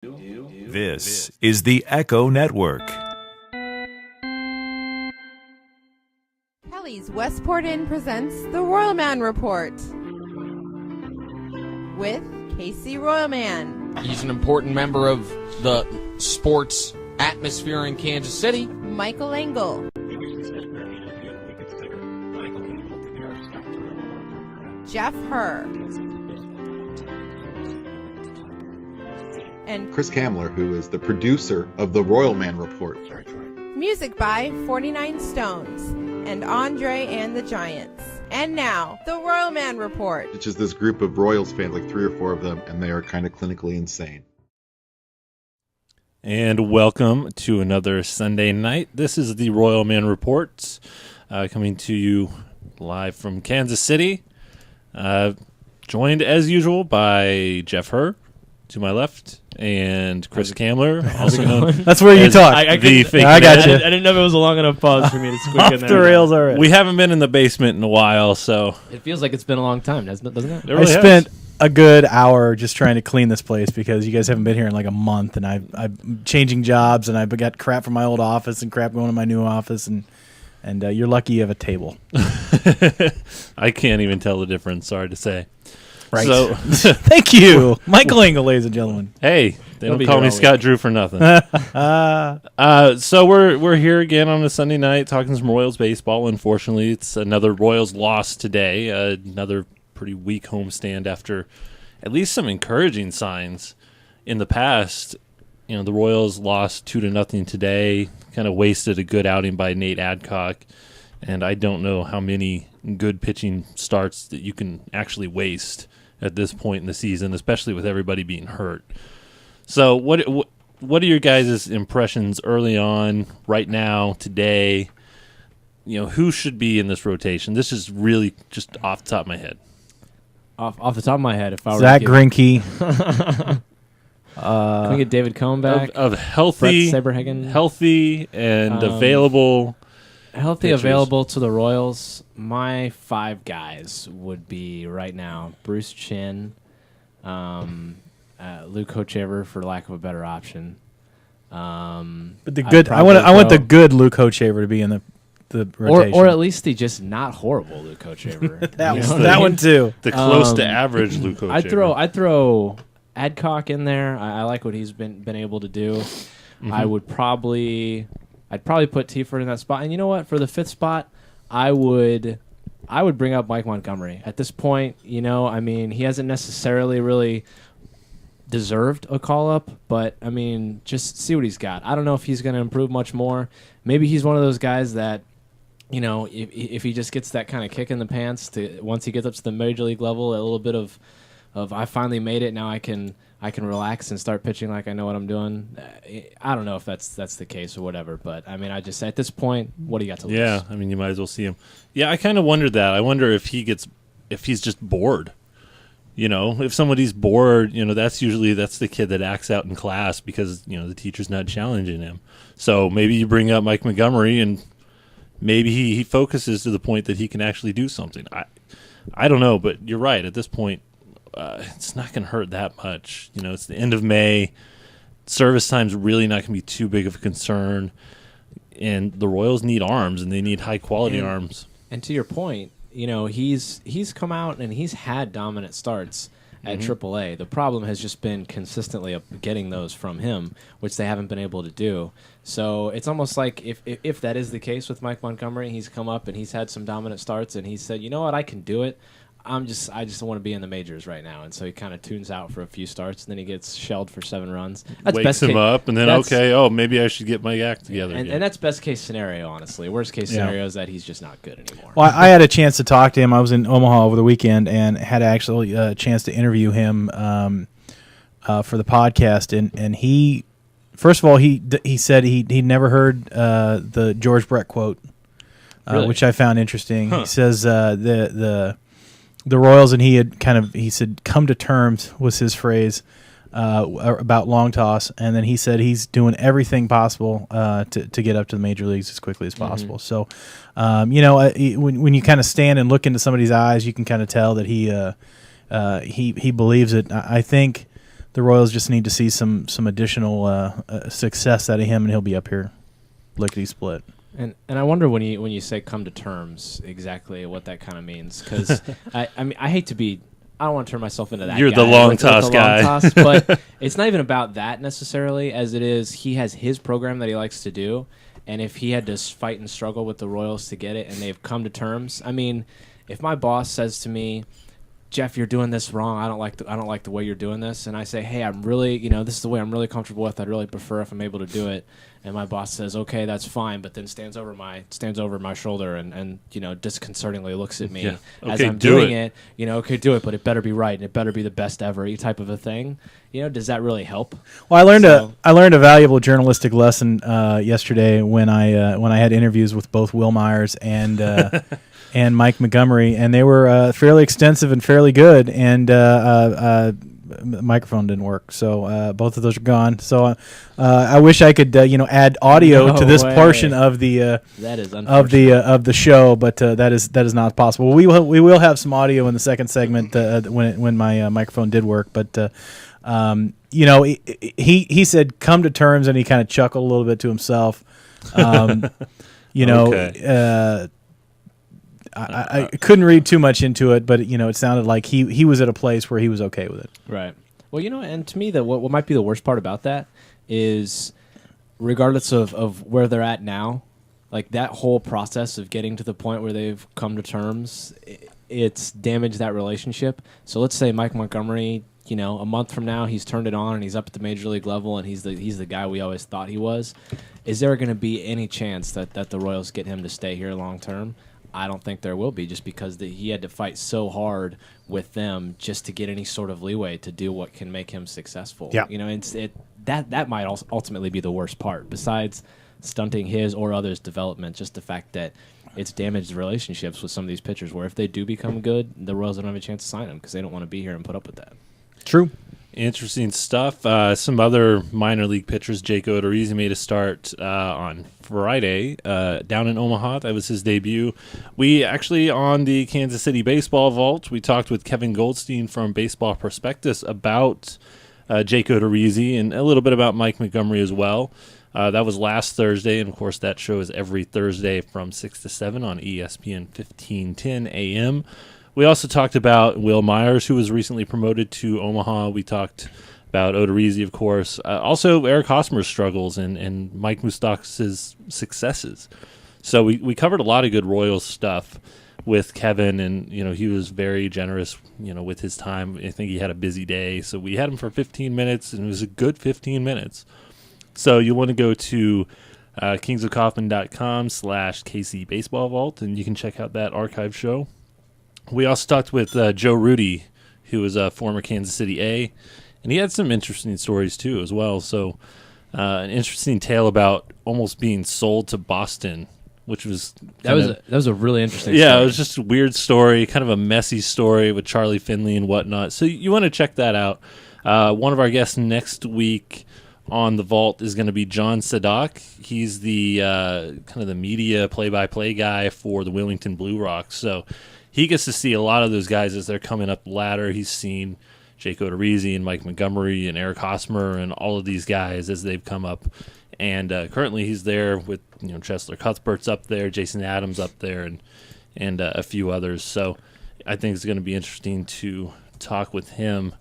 This is the Echo Network. Kelly's Westport Inn presents the Royalman Report with Casey Royalman. He's an important member of the sports atmosphere in Kansas City. Michael Engel. Jeff Herr. And Chris Kamler, who is the producer of the Royalman Report. Music by 49 Stones and Andre and the Giants. And now, the Royalman Report. It's just this group of Royals fans, like 3 or 4 of them, and they are kind of clinically insane. And welcome to another Sunday night. This is the Royalman Report, coming to you live from Kansas City. Joined as usual by Jeff Herr to my left, and Chris Kamler, also known. That's where you talk. I got you. I didn't know if it was a long enough pause for me to squeak in there. Off the rails already. We haven't been in the basement in a while, so It feels like it's been a long time, doesn't it? really I spent a good hour just trying to clean this place because you guys haven't been here in like a month, and I'm changing jobs, and I've got crap from my old office and crap going to my new office, and you're lucky you have a table. I can't even tell the difference. Sorry to say. Right. So, thank you, Michael Engel, ladies and gentlemen. hey, they He'll don't be call here me all Scott week. Drew for nothing. So we're here again on a Sunday night talking some Royals baseball. Unfortunately, it's another Royals loss today. Another pretty weak homestand after at least some encouraging signs in the past. You know, the Royals lost 2-0 today. Kind of wasted a good outing by Nate Adcock, and I don't know how many good pitching starts that you can actually waste at this point in the season, especially with everybody being hurt. So what are your guys' impressions early on, right now, today? You know, who should be in this rotation? This is really just off the top of my head. Off the top of my head, if I were Zach to give, Greinke. can we get David Cohn back? Of healthy, Brett Saberhagen? healthy and available. Healthy, pitchers. available to the Royals. My 5 guys would be right now Bruce Chin, Luke Hochevar, for lack of a better option. But the good, I want the good Luke Hochevar to be in the rotation, or at least the just not horrible Luke Hochevar. that one too. The close to avrage Luke Hochevar. I'd throw Adcock in there. I like what he's been able to do. Mm-hmm. I'd probably put Tiefer in that spot. And you know what? For the 5th spot, I would bring up Mike Montgomery. At this point, you know, I mean, he hasn't necessarily really deserved a call-up, but, I mean, just see what he's got. I don't know if he's going to improve much more. Maybe he's one of those guys that, you know, if he just gets that kind of kick in the pants to once he gets up to the major league level, a little bit of I finally made it, now I can relax and start pitching like I know what I'm doing. I don't know if that's the case or whatever, but I mean, I just at this point, what do you got to lose? Yeah, I mean, you might as well see him. Yeah, I kind of wondered that. I wonder if he's just bored. You know, if somebody's bored, you know, that's the kid that acts out in class because, you know, the teacher's not challenging him. So maybe you bring up Mike Montgomery and maybe he focuses to the point that he can actually do something. I don't know, but you're right. At this point, it's not going to hurt that much. You know, it's the end of May. Service time's really not going to be too big of a concern. And the Royals need arms, and they need high-quality arms. And to your point, you know, he's come out and he's had dominant starts at AAA. The problem has just been consistently getting those from him, which they haven't been able to do. So it's almost like if that is the case with Mike Montgomery, he's come up and he's had some dominant starts, and he said, you know what, I can do it. I just want to be in the majors right now, and so he kind of tunes out for a few starts, and then he gets shelled for 7 runs. That's Wakes him up, and then maybe I should get my act together. And that's best case scenario, honestly. Worst case scenario is that he's just not good anymore. Well, I had a chance to talk to him. I was in Omaha over the weekend and had actually a chance to interview him for the podcast, and he, first of all, he said he'd never heard the George Brett quote, Really? Which I found interesting. He says the Royals and he said come to terms was his phrase about long toss, and then he said he's doing everything possible to get up to the major leagues as quickly as possible. So, you know, when you kind of stand and look into somebody's eyes, you can kind of tell that he believes it. I think the Royals just need to see some additional success out of him, and he'll be up here lickety split. And I wonder when you say come to terms, exactly what that kind of means. Because I mean, I hate to be. I don't want to turn myself into that. You're guy the long with toss the guy. long toss, but it's not even about that necessarily, as it is he has his program that he likes to do, and if he had to fight and struggle with the Royals to get it, and they've come to terms. I mean, if my boss says to me, Jeff, you're doing this wrong. I don't like the way you're doing this, and I say, hey, I'm really, this is the way I'm really comfortable with. I'd really prefer if I'm able to do it. And my boss says, okay, that's fine, but then stands over my shoulder and disconcertingly looks at me as I'm doing it. Okay, do it, but it better be right and it better be the best ever, type of a thing. Does that really help? Well, I learned a valuable journalistic lesson yesterday when I had interviews with both Will Myers and and Mike Montgomery, and they were fairly extensive and fairly good. And the microphone didn't work, so both of those are gone. So I wish I could add audio to this portion of the that is of the show, but that is not possible. We will have some audio in the second segment when my microphone did work, but he said come to terms, and he kind of chuckled a little bit to himself. I couldn't read too much into it, but it sounded like he was at a place where he was okay with it. Right. Well, and to me, what might be the worst part about that is, regardless of where they're at now, like that whole process of getting to the point where they've come to terms, it's damaged that relationship. So let's say Mike Montgomery, a month from now, he's turned it on and he's up at the major league level and he's the guy we always thought he was. Is there going to be any chance that the Royals get him to stay here long term? I don't think there will be, just because he had to fight so hard with them just to get any sort of leeway to do what can make him successful. Yeah. That might also ultimately be the worst part, besides stunting his or others' development. Just the fact that it's damaged relationships with some of these pitchers, where if they do become good, the Royals don't have a chance to sign them because they don't want to be here and put up with that. True. Interesting stuff. Some other minor league pitchers. Jake Odorizzi made a start on Friday down in Omaha. That was his debut. We actually, on the Kansas City Baseball Vault, we talked with Kevin Goldstein from Baseball Prospectus about Jake Odorizzi and a little bit about Mike Montgomery as well. That was last Thursday, and of course that show is every Thursday from 6 to 7 on ESPN 1510 AM. We also talked about Will Myers, who was recently promoted to Omaha. We talked about Odorizzi, of course. Also, Eric Hosmer's struggles and Mike Moustakas' successes. So we covered a lot of good Royals stuff with Kevin, and he was very generous, with his time. I think he had a busy day, so we had him for 15 minutes, and it was a good 15 minutes. So you want to go to kingsofkaufman.com/KC Baseball Vault, and you can check out that archive show. We also talked with Joe Rudy, who was a former Kansas City A, and he had some interesting stories too as well. So an interesting tale about almost being sold to Boston, which was that was a really interesting story. It was just a weird story, kind of a messy story with Charlie Finley and whatnot. So you want to check that out. One of our guests next week on the Vault is going to be John Sadak. He's the kind of the media play-by-play guy for the Wilmington Blue Rocks. So he gets to see a lot of those guys as they're coming up the ladder. He's seen Jake Odorizzi and Mike Montgomery and Eric Hosmer and all of these guys as they've come up. And currently he's there with Chesler Cuthbert's up there, Jason Adams up there, and a few others. So I think it's going to be interesting to talk with him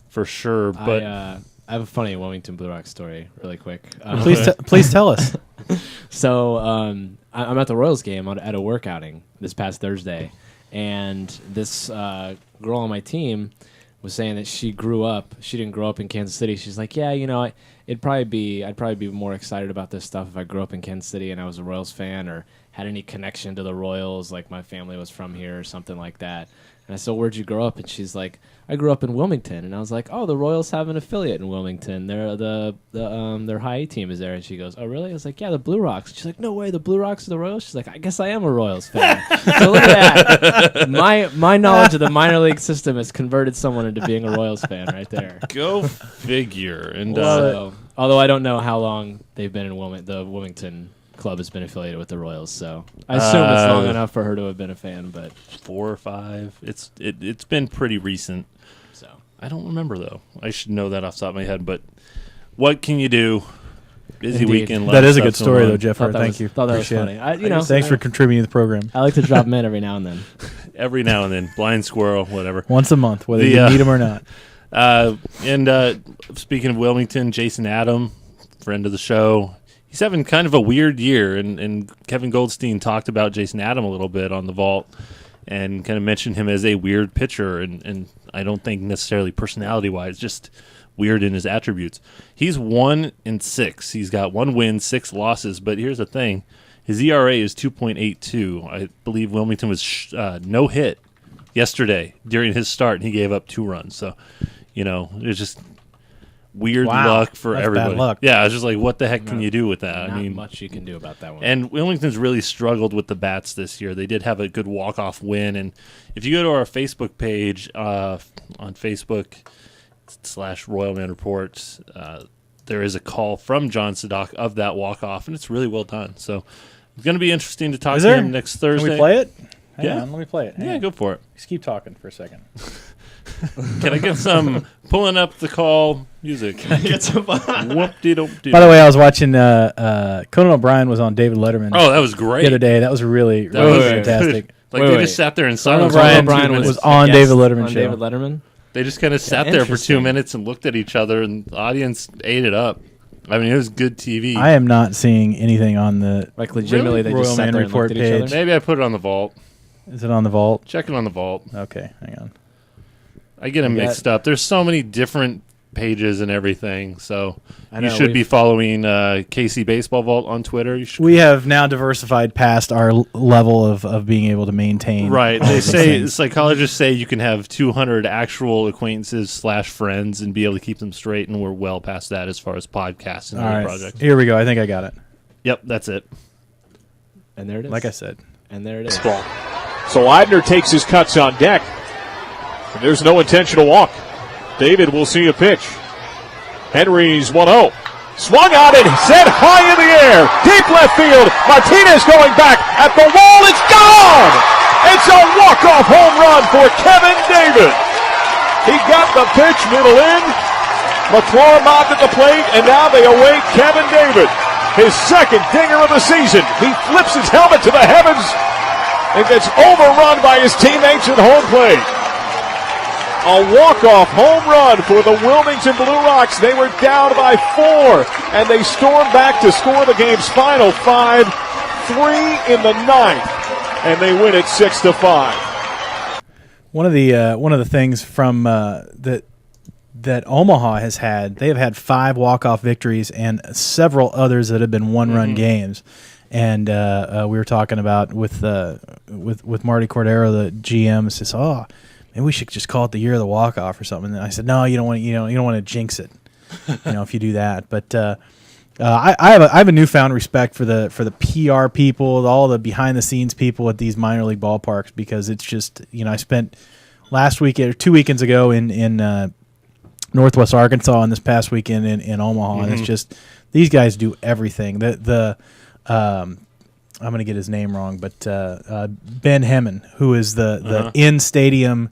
for sure. But I have a funny Wilmington Blue Rocks story really quick. Please tell us. So I'm at the Royals game at a work outing this past Thursday. And this girl on my team was saying that she didn't grow up in Kansas City. She's like, yeah, I'd probably be more excited about this stuff if I grew up in Kansas City and I was a Royals fan or had any connection to the Royals, like my family was from here or something like that. And I said, where'd you grow up? And she's like, I grew up in Wilmington. And I was like, oh, the Royals have an affiliate in Wilmington. Their high A team is there. And she goes, oh, really? I was like, yeah, the Blue Rocks. She's like, no way, the Blue Rocks are the Royals? She's like, I guess I am a Royals fan. So look at that. My knowledge of the minor league system has converted someone into being a Royals fan right there. Go figure. And although I don't know how long they've been in the Wilmington club has been affiliated with the Royals, so I assume it's long enough for her to have been a fan. But 4 or 5, it's been pretty recent. So I don't remember, though. I should know that off the top of my head. But what can you do? Busy Indeed. weekend. That is a good story, though, Jeffrey. Thank you. Thought that was Appreciate funny. it. Thanks for contributing to the program. I like to drop them in every now and then. Every now and then. Blind squirrel, whatever. Once a month, whether you need them or not. And speaking of Wilmington, Jason Adam, friend of the show, he's having kind of a weird year. And Kevin Goldstein talked about Jason Adam a little bit on the vault and kind of mentioned him as a weird pitcher. And I don't think necessarily personality-wise, just weird in his attributes. He's 1-6. He's got 1 win, 6 losses. But here's the thing. His ERA is 2.82. I believe Wilmington was no hit yesterday during his start, and he gave up 2 runs. So, it's just weird luck for everybody. Bad luck. Yeah, I was just like, what the heck can you do with that? Not much you can do about that one. And Wilmington's really struggled with the bats this year. They did have a good walk-off win. And if you go to our Facebook page on Facebook /Royalman Reports, there is a call from John Sadok of that walk-off, and it's really well done. So it's going to be interesting to talk to him next Thursday. Can we play it? Hang on, let me play it. Yeah, go for it. Just keep talking for a second. Can I get some pulling up the call music? Get some Whoop-de-doop-de-doop. By the way, I was watching Conan O'Brien was on David Letterman. Oh, that was great. The other day. That was really Good. fantastic. They just sat there and silence. Conan O'Brien was on David Letterman show. David Letterman? They just kind of sat there for 2 minutes and looked at each other, and the audience ate it up. I mean, it was good TV. I am not seeing anything on the legitimately they just sat there and looked at each other. Maybe I put it on the vault. Is it on the vault? Check it on the vault. Okay, hang on. I get them mixed up. There's so many different pages and everything, so you should be following KC Baseball Vault on Twitter. We have now diversified past our level of being able to maintain. Right. They say psychologists say you can have 200 actual acquaintances / friends and be able to keep them straight, and we're well past that as far as podcasts and other projects. Here we go. I think I got it. Yep, that's it. And there it is. Like I said. And there it is. So Eidner takes his cuts on deck. And there's no intentional walk. David will see a pitch. Henry's 1-0. Swung on it, set high in the air. Deep left field. Martinez going back at the wall. It's gone! It's a walk-off home run for Kevin David. He got the pitch middle in. McClure mobbed at the plate, and now they await Kevin David. His second dinger of the season. He flips his helmet to the heavens and gets overrun by his teammates at home plate. A walk-off home run for the Wilmington Blue Rocks. They were down by 4, and they stormed back to score the game's final 5-3 in the 9th, and they win it 6-5. One of the things from that Omaha has had, they have had 5 walk-off victories and several others that have been one-run games. And we were talking about with Martie Cordero, the GM, says, maybe we should just call it the year of the walk-off or something. And I said, no, you don't want to jinx it, if you do that. But I have a newfound respect for the PR people, all the behind-the-scenes people at these minor league ballparks, because it's just, I spent last weekend or 2 weekends ago in Northwest Arkansas and this past weekend in Omaha, and it's just these guys do everything. I'm going to get his name wrong, but Ben Hemmen, who is the in-stadium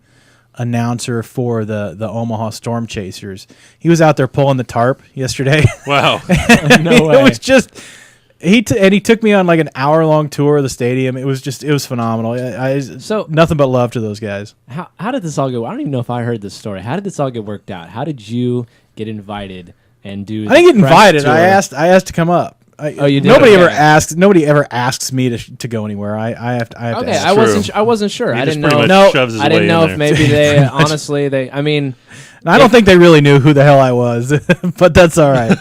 announcer for the Omaha Storm Chasers. He was out there pulling the tarp yesterday. Wow. No way. It was just he took me on like an hour-long tour of the stadium. It was phenomenal. So nothing but love to those guys. How did this all go? I don't even know if I heard this story. How did this all get worked out? How did you get invited and do? I didn't get invited. Tour? I asked to come up. You did? Nobody ever asks me to go anywhere. I have to okay, ask. I wasn't sure. He I didn't know. I didn't know if maybe they honestly they. I mean, I don't think they really knew who the hell I was, but that's all right.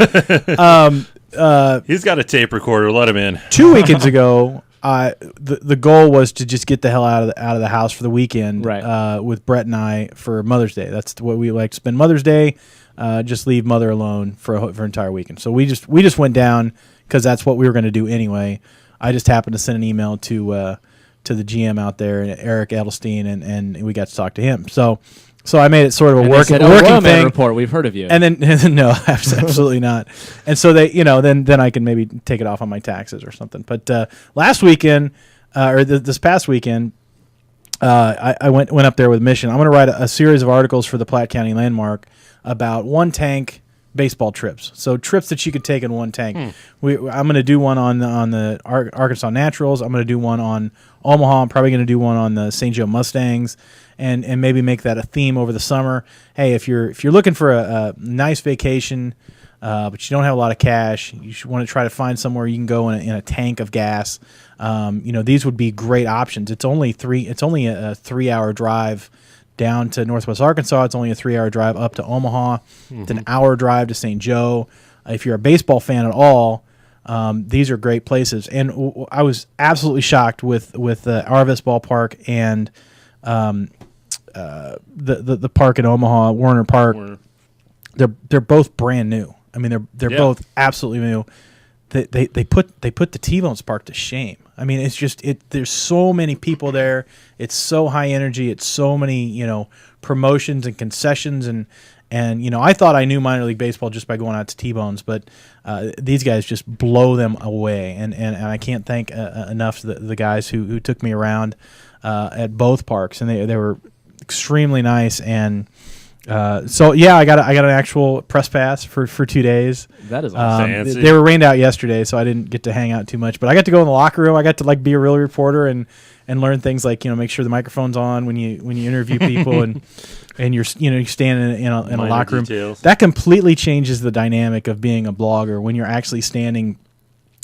He's got a tape recorder. Let him in. 2 weekends ago, the goal was to just get the hell out of the house for the weekend, right. With Brett and I for Mother's Day. That's what we like to spend Mother's Day. Just leave Mother alone for an entire weekend. So we just went down because that's what we were going to do anyway. I just happened to send an email to the GM out there, Eric Edelstein, and we got to talk to him. So I made it sort of a working thing. Report. We've heard of you. And then no, absolutely not. And so they, then I can maybe take it off on my taxes or something. But last weekend, or this past weekend, I went up there with mission. I'm going to write a series of articles for the Platte County Landmark about one tank baseball trips. So trips that you could take in one tank. I'm going to do one on the Arkansas Naturals. I'm going to do one on Omaha. I'm probably going to do one on the St. Joe Mustangs, and maybe make that a theme over the summer. Hey, if you're looking for a nice vacation, but you don't have a lot of cash, you should want to try to find somewhere you can go in a tank of gas. These would be great options. It's only a 3-hour drive down to Northwest Arkansas. It's only a 3-hour drive up to Omaha. It's an hour drive to St. Joe. If you're a baseball fan at all, these are great places. And I was absolutely shocked with Arvis Ballpark and the park in Omaha, Warner Park. They're both brand new. I mean, they're both absolutely new. They put the T-Bones Park to shame. I mean, it's just there's so many people there. It's so high energy. It's so many promotions and concessions and I thought I knew minor league baseball just by going out to T-Bones, but these guys just blow them away. And I can't thank enough the guys who took me around at both parks, and they were extremely nice. And so I got an actual press pass for 2 days. That is awesome. They were rained out yesterday, so I didn't get to hang out too much. But I got to go in the locker room. I got to be a real reporter and learn things like make sure the microphone's on when you interview people and you're standing in a locker room. Details. That completely changes the dynamic of being a blogger when you're actually standing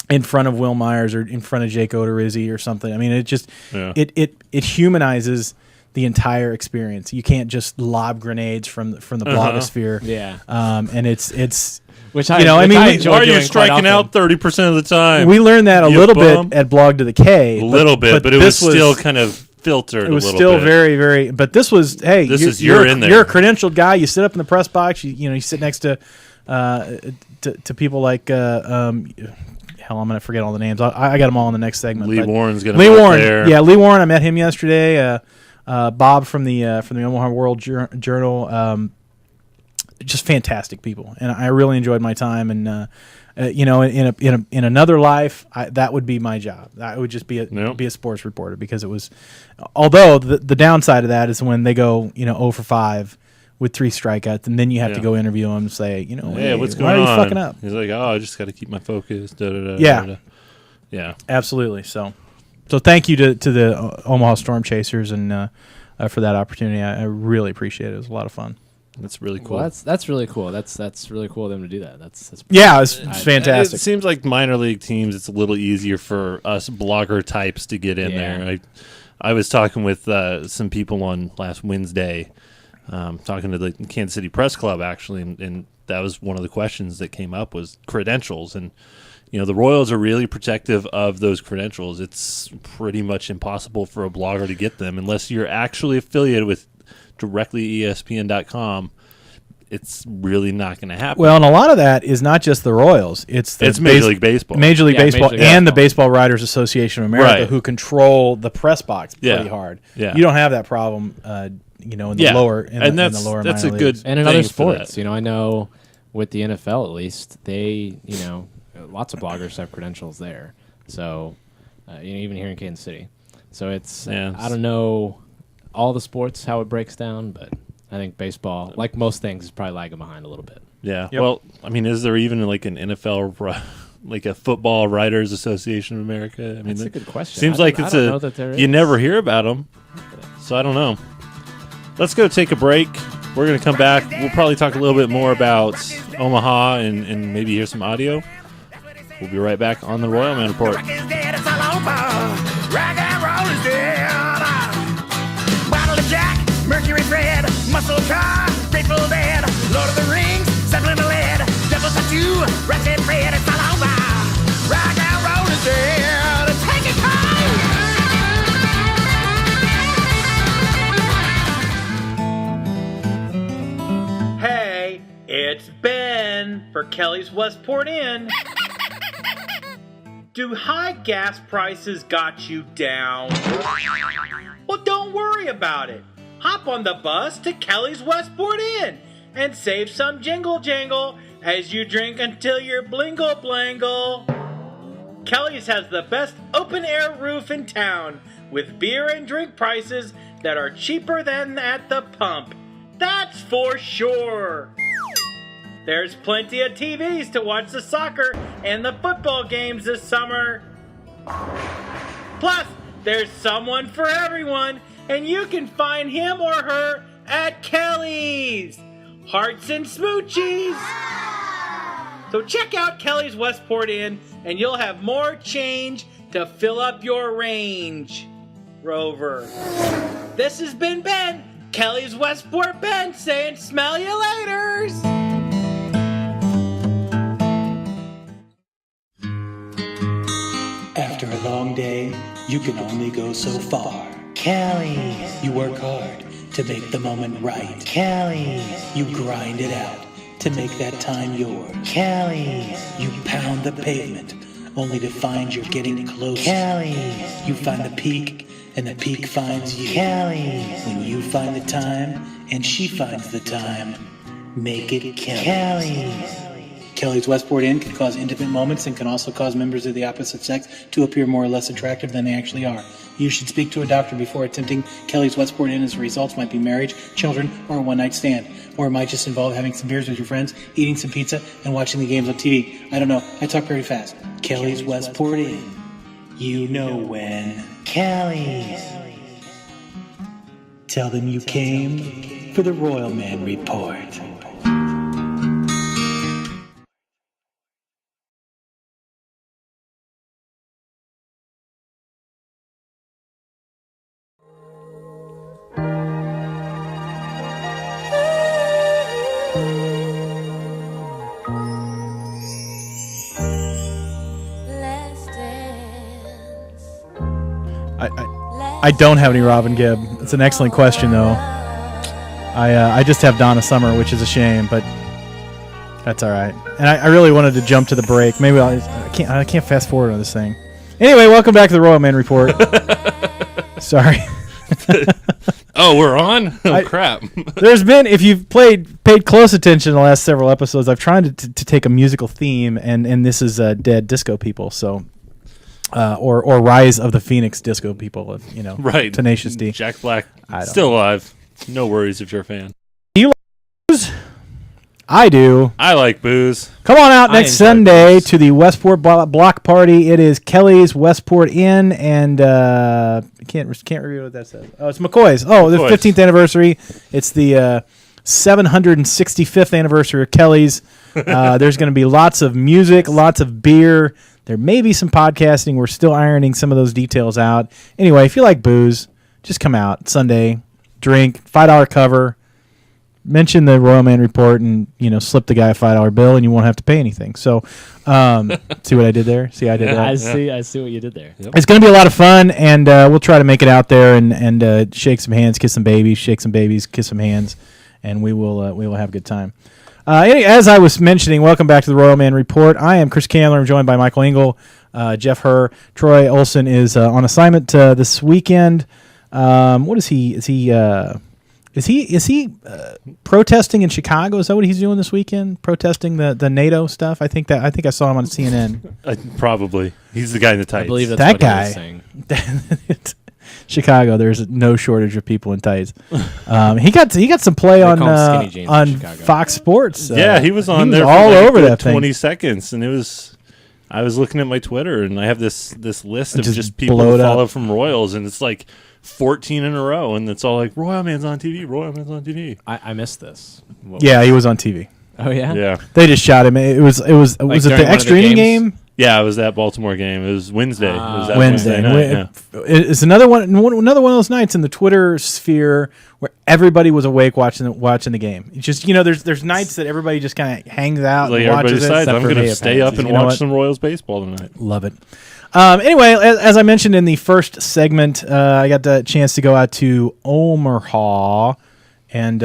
in front of Will Myers or in front of Jake Odorizzi or something. I mean, it just it humanizes the entire experience. You can't just lob grenades from the blogosphere. Yeah. And it's which I enjoy are you striking out 30% of the time? We learned that a little bit at Blog to the K. A little bit, but it was still kind of filtered. It was still very, very. But this was you're in there. You're a credentialed guy. You sit up in the press box. You sit next to people like hell, I'm gonna forget all the names. I got them all in the next segment. Lee Warren's gonna be there. Yeah, Lee Warren. I met him yesterday. Bob from the Omaha World Journal. Just fantastic people, and I really enjoyed my time. And in another life, that would be my job. I would just be a sports reporter, because it was. Although the downside of that is when they go 0 for 5 with 3 strikeouts, and then you have to go interview them and say hey, what's going on? Why are you fucking up? He's like, I just got to keep my focus. Yeah, absolutely. So thank you to the Omaha Storm Chasers and for that opportunity. I really appreciate it. It was a lot of fun. That's really cool. Well, that's really cool. That's really cool of them to do that. That's it's fantastic. It seems like minor league teams, it's a little easier for us blogger types to get in there. I was talking with some people on last Wednesday, talking to the Kansas City Press Club actually, and that was one of the questions that came up was credentials. And the Royals are really protective of those credentials. It's pretty much impossible for a blogger to get them unless you're actually affiliated with directly ESPN.com. It's really not going to happen. Well, and a lot of that is not just the Royals. It's Major League Baseball. Major League Baseball and the Baseball Writers Association of America, who control the press box pretty hard. Yeah. You don't have that problem, in the lower in the lower that's minor a good leagues. And in other sports, I know with the NFL at least, they, lots of bloggers have credentials there. So, even here in Kansas City. So it's I don't know all the sports how it breaks down, but I think baseball, like most things, is probably lagging behind a little bit. Yeah. Yep. Well, I mean, is there even like an NFL, like a Football Writers Association of America? I mean, that's a good question. Seems like it's you never hear about them, so I don't know. Let's go take a break. We're going to come back. We'll probably talk a little bit more about Omaha and maybe hear some audio. We'll be right back on the Royalman Report. Mercury Fred, Muscle Car, Grateful Dead, Lord of the Rings, Settling the Lead, Devil's Tattoo, Ratchet Fred, it's all over. Rock and roll is dead, take it home. Hey, it's Ben for Kelly's Westport Inn. Do high gas prices got you down? Well, don't worry about it. Hop on the bus to Kelly's Westport Inn and save some jingle jangle as you drink until you're blingle blangle. Kelly's has the best open air roof in town with beer and drink prices that are cheaper than at the pump. That's for sure. There's plenty of TVs to watch the soccer and the football games this summer. Plus, there's someone for everyone, and you can find him or her at Kelly's. Hearts and smoochies. So check out Kelly's Westport Inn, and you'll have more change to fill up your range, Rover. This has been Ben, Kelly's Westport Ben, saying smell you laters. After a long day, you can only go so far. Kelly, you work hard to make the moment right. Kelly, you grind it out to make that time yours. Kelly, you pound the pavement only to find you're getting close. Kelly, you find the peak and the peak finds you. Kelly, when you find the time and she finds the time, make it Kelly. Kelly's Westport Inn can cause intimate moments and can also cause members of the opposite sex to appear more or less attractive than they actually are. You should speak to a doctor before attempting Kelly's Westport Inn, as the results might be marriage, children, or a one-night stand. Or it might just involve having some beers with your friends, eating some pizza, and watching the games on TV. I don't know. I talk very fast. Kelly's Westport Inn. You know when. Kelly's. Tell them you came for the Royalman Report. I don't have any Robin Gibb. It's an excellent question, though. I just have Donna Summer, which is a shame, but that's all right. And I really wanted to jump to the break. Maybe I can't fast forward on this thing. Anyway, welcome back to the Royalman Report. Sorry. Oh, we're on? Oh, crap. There's been, if you've paid close attention in the last several episodes, I've tried to take a musical theme, and this is Dead Disco People, so... or Rise of the Phoenix Disco People, right? Tenacious D. Jack Black, still alive. No worries if you're a fan. Do you like booze? I do. I like booze. Come on out next Sunday to the Westport Block Party. It is Kelly's Westport Inn, and can't read what that says. Oh, it's McCoy's. Oh, the 15th anniversary. It's the 765th anniversary of Kelly's. There's going to be lots of music, lots of beer. There may be some podcasting. We're still ironing some of those details out. Anyway, if you like booze, just come out Sunday, drink, $5 cover, mention the Royalman Report, and slip the guy a $5 bill, and you won't have to pay anything. So, see what I did there? See, I did that. I see what you did there. Yep. It's going to be a lot of fun, and we'll try to make it out there and shake some hands, kiss some babies, shake some babies, kiss some hands, and we will have a good time. As I was mentioning, welcome back to the Royalman Report. I am Chris Candler. I'm joined by Michael Engel, Jeff Herr. Troy Olson is on assignment this weekend. What is he? Is he protesting in Chicago? Is that what he's doing this weekend? Protesting the NATO stuff? I think I saw him on CNN. Probably. He's the guy in the tights. I believe that's that what guy. he was saying. Chicago, there's no shortage of people in tights. He got some play on Fox Sports. Yeah, he was on there all for over that 20 thing. seconds, and it was. I was looking at my Twitter, and I have this list of Just just people blow to it follow up. from Royals, and it's like 14 in a row, and it's all like Royalman's on TV, Royalman's on TV. I missed this. Yeah, he was on TV. Oh yeah. Yeah, They just shot him. It was it during the one of the extra inning games? game? yeah. It was that Baltimore game. It was Wednesday. It was that Wednesday. night, yeah. It's another one of those nights in the Twitter sphere where everybody was awake watching the game. It's just there's nights that everybody just kind of hangs out Like and everybody watches it. decides, I'm going to stay up and You know watch what? some Royals baseball tonight. Love it. Anyway, as I mentioned in the first segment, I got the chance to go out to Omaha and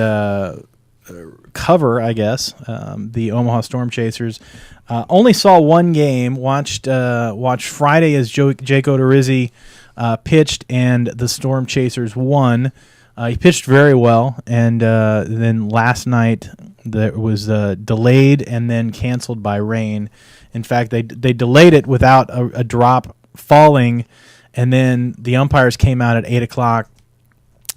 cover, I guess, the Omaha Storm Chasers. Only saw one game. Watched Friday as Jake Odorizzi pitched, and the Storm Chasers won. He pitched very well, and then last night that was delayed and then canceled by rain. In fact, they delayed it without a drop falling, and then the umpires came out at 8 o'clock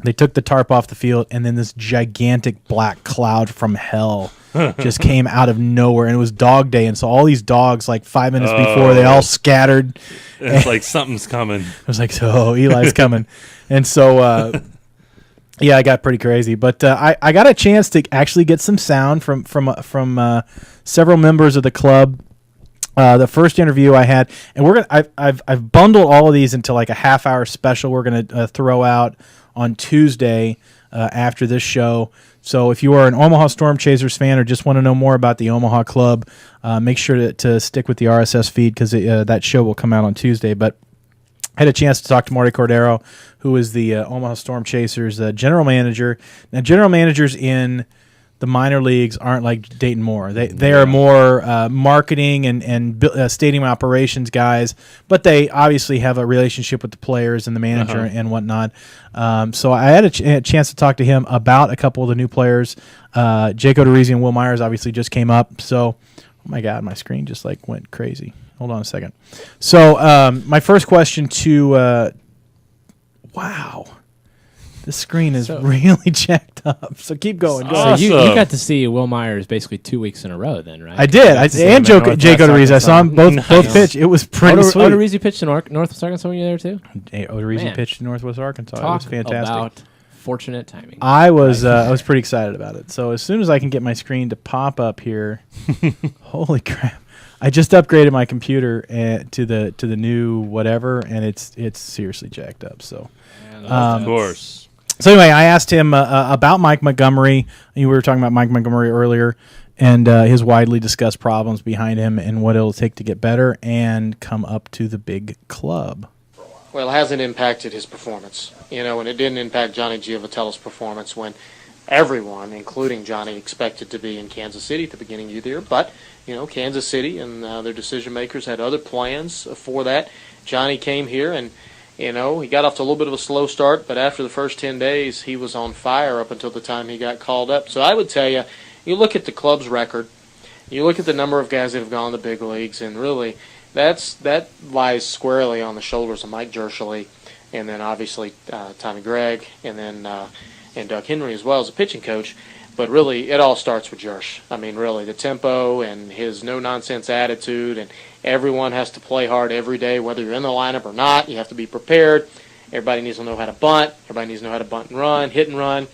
They took the tarp off the field, and then this gigantic black cloud from hell just came out of nowhere, and it was dog day, and so all these dogs, like 5 minutes before, they all scattered. It's like something's coming. I was like, so Eli's coming. And so, yeah, I got pretty crazy. But I got a chance to actually get some sound from several members of the club. The first interview I had, and I've bundled all of these into like a half-hour special we're going to throw out on Tuesday after this show. So if you are an Omaha Storm Chasers fan or just want to know more about the Omaha Club, make sure to stick with the RSS feed because that show will come out on Tuesday. But I had a chance to talk to Martie Cordero, who is the Omaha Storm Chasers general manager. Now, general managers in the minor leagues aren't like Dayton Moore. They are more marketing and stadium operations guys, but they obviously have a relationship with the players and the manager and whatnot. So I had a chance to talk to him about a couple of the new players. Jake Odorizzi and Will Myers obviously just came up. So, oh my God, my screen just like went crazy. Hold on a second. So my first question to wow. The screen is really jacked up. So keep going. Go So you got to see Will Myers basically 2 weeks in a row then, right? I did. And Jake Odorizzi. I saw them both pitch. It was pretty sweet. Odorizzi pitched in Northwest Arkansas when you were there too? Odorizzi pitched in Northwest Arkansas. Talk it was fantastic. About fortunate timing. I was pretty excited about it. So as soon as I can get my screen to pop up here, holy crap. I just upgraded my computer to the new whatever, and it's seriously jacked up. So of course. So anyway, I asked him about Mike Montgomery. We were talking about Mike Montgomery earlier, and his widely discussed problems behind him and what it'll take to get better and come up to the big club. Well, it hasn't impacted his performance, and it didn't impact Johnny Giovitello's performance when everyone, including Johnny, expected to be in Kansas City at the beginning of the year. But, Kansas City and their decision makers had other plans for that. Johnny came here and he got off to a little bit of a slow start, but after the first 10 days, he was on fire up until the time he got called up. So I would tell you, you look at the club's record, you look at the number of guys that have gone to the big leagues, and really that lies squarely on the shoulders of Mike Jerschele, and then obviously Tommy Gregg, and then and Doug Henry as well as a pitching coach. But really, it all starts with Jersch. I mean, really, the tempo and his no-nonsense attitude, and everyone has to play hard every day, whether you're in the lineup or not. You have to be prepared. Everybody needs to know how to bunt. Everybody needs to know how to bunt and run, hit and run.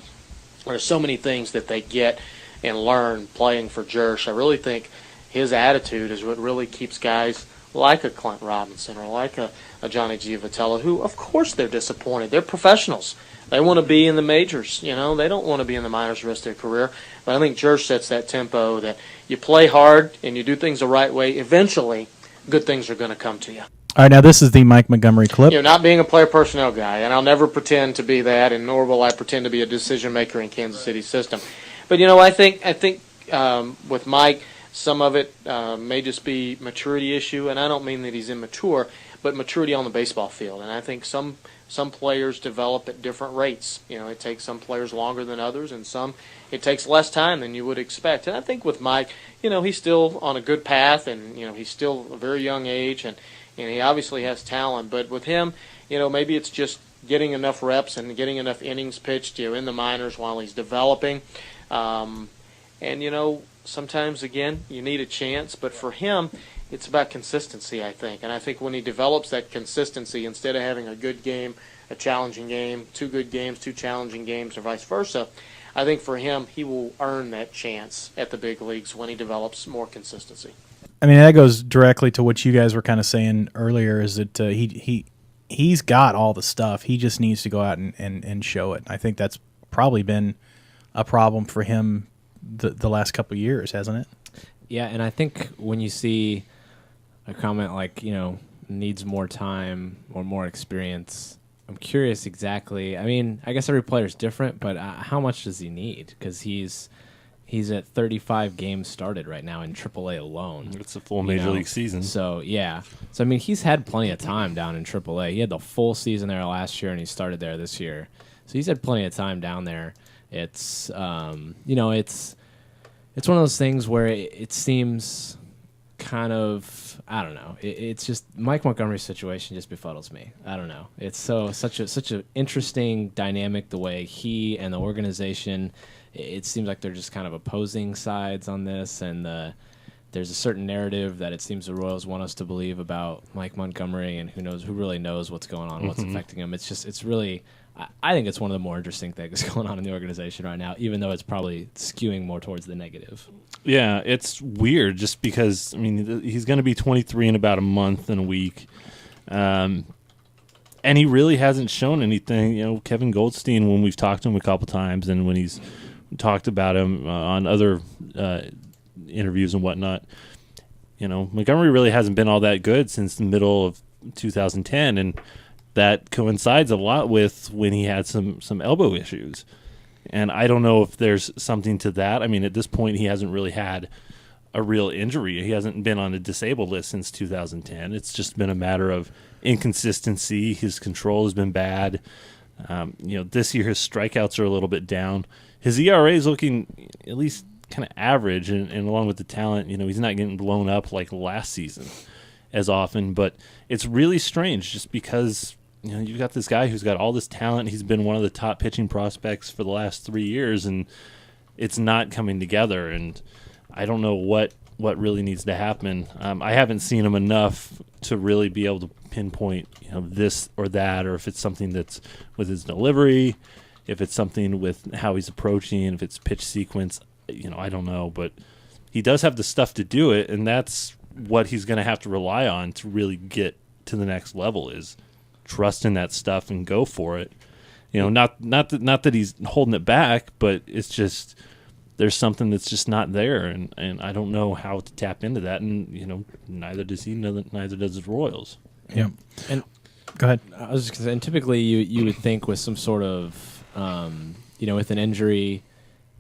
There's so many things that they get and learn playing for Jersch. I really think his attitude is what really keeps guys like a Clint Robinson or like a Johnny Giovitello, who, of course, they're disappointed. They're professionals. They want to be in the majors. They don't want to be in the minors the rest of their career. But I think Jersch sets that tempo that you play hard and you do things the right way. Eventually, good things are going to come to you. All right, now this is the Mike Montgomery clip. Not being a player personnel guy, and I'll never pretend to be that, and nor will I pretend to be a decision maker in Kansas City's system. But I think with Mike, some of it may just be maturity issue, and I don't mean that he's immature, but maturity on the baseball field. And I think some players develop at different rates. It takes some players longer than others, and some it takes less time than you would expect. And I think with Mike, he's still on a good path, and he's still a very young age, and he obviously has talent. But with him, maybe it's just getting enough reps and getting enough innings pitched in the minors while he's developing. Sometimes, again, you need a chance. But for him, it's about consistency, I think. And I think when he develops that consistency, instead of having a good game, a challenging game, 2 good games, 2 challenging games, or vice versa, I think for him, he will earn that chance at the big leagues when he develops more consistency. I mean, that goes directly to what you guys were kind of saying earlier, is that he's got all the stuff. He just needs to go out and show it. I think that's probably been a problem for him the last couple of years, hasn't it? Yeah, and I think when you see a comment like, needs more time or more experience, I'm curious exactly. I mean, I guess every player is different, but how much does he need? Because he's at 35 games started right now in AAA alone. It's a full major league season. So, yeah. So, I mean, he's had plenty of time down in AAA. He had the full season there last year, and he started there this year. So he's had plenty of time down there. It's, it's one of those things where it seems kind of, I don't know. It's just Mike Montgomery's situation just befuddles me. I don't know. It's such an interesting dynamic the way he and the organization. It seems like they're just kind of opposing sides on this, and there's a certain narrative that it seems the Royals want us to believe about Mike Montgomery, and who really knows what's going on, what's affecting him. It's really. I think it's one of the more interesting things going on in the organization right now, even though it's probably skewing more towards the negative. Yeah, it's weird just because, I mean, he's going to be 23 in about a month and a week. And he really hasn't shown anything. You know, Kevin Goldstein, when we've talked to him a couple times and when he's talked about him on other interviews and whatnot, you know, Montgomery really hasn't been all that good since the middle of 2010, and that coincides a lot with when he had some elbow issues. And I don't know if there's something to that. I mean, at this point, he hasn't really had a real injury. He hasn't been on a disabled list since 2010. It's just been a matter of inconsistency. His control has been bad. You know, this year his strikeouts are a little bit down. His ERA is looking at least kind of average, and along with the talent, you know, he's not getting blown up like last season as often. But it's really strange just because, you know, you've got this guy who's got all this talent. He's been one of the top pitching prospects for the last 3 years, and it's not coming together. And I don't know what really needs to happen. I haven't seen him enough to really be able to pinpoint, you know, this or that, or if it's something that's with his delivery, if it's something with how he's approaching, if it's pitch sequence. You know, I don't know, but he does have the stuff to do it, and that's what he's going to have to rely on to really get to the next level, is trust in that stuff and go for it. You know, not that he's holding it back, but it's just there's something that's just not there, and I don't know how to tap into that. And you know, neither does he, neither does the Royals. Yeah. And go ahead. I was just gonna say, and typically you would think with some sort of you know, with an injury,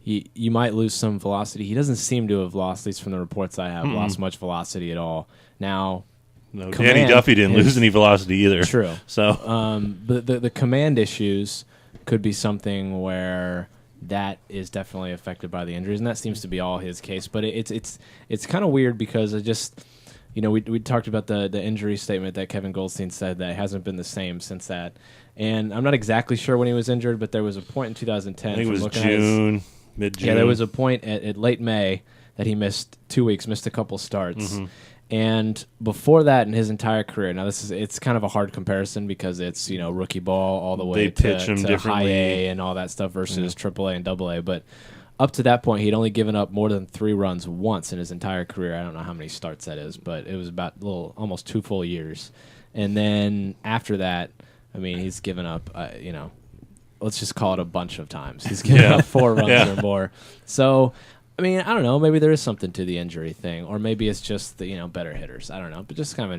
you might lose some velocity. He doesn't seem to have lost, at least from the reports I have, lost much velocity at all. Now. No, Danny Duffy didn't lose any velocity either. True. So, but the command issues could be something where that is definitely affected by the injuries, and that seems to be all his case. But it's kind of weird because it just, you know, we talked about the injury statement that Kevin Goldstein said that it hasn't been the same since that, and I'm not exactly sure when he was injured, but there was a point in 2010. I think it was June, mid-June. Yeah, there was a point at late May that he missed 2 weeks, missed a couple starts. Mm-hmm. And before that, in his entire career, now it's kind of a hard comparison because it's, you know, rookie ball all the way to high A and all that stuff versus AAA and AA. But up to that point, he'd only given up more than 3 runs once in his entire career. I don't know how many starts that is, but it was about almost 2 full years. And then after that, I mean, he's given up, you know, let's just call it a bunch of times. He's given up 4 runs or more. So, I mean, I don't know. Maybe there is something to the injury thing, or maybe it's just the, you know, better hitters. I don't know, but just kind of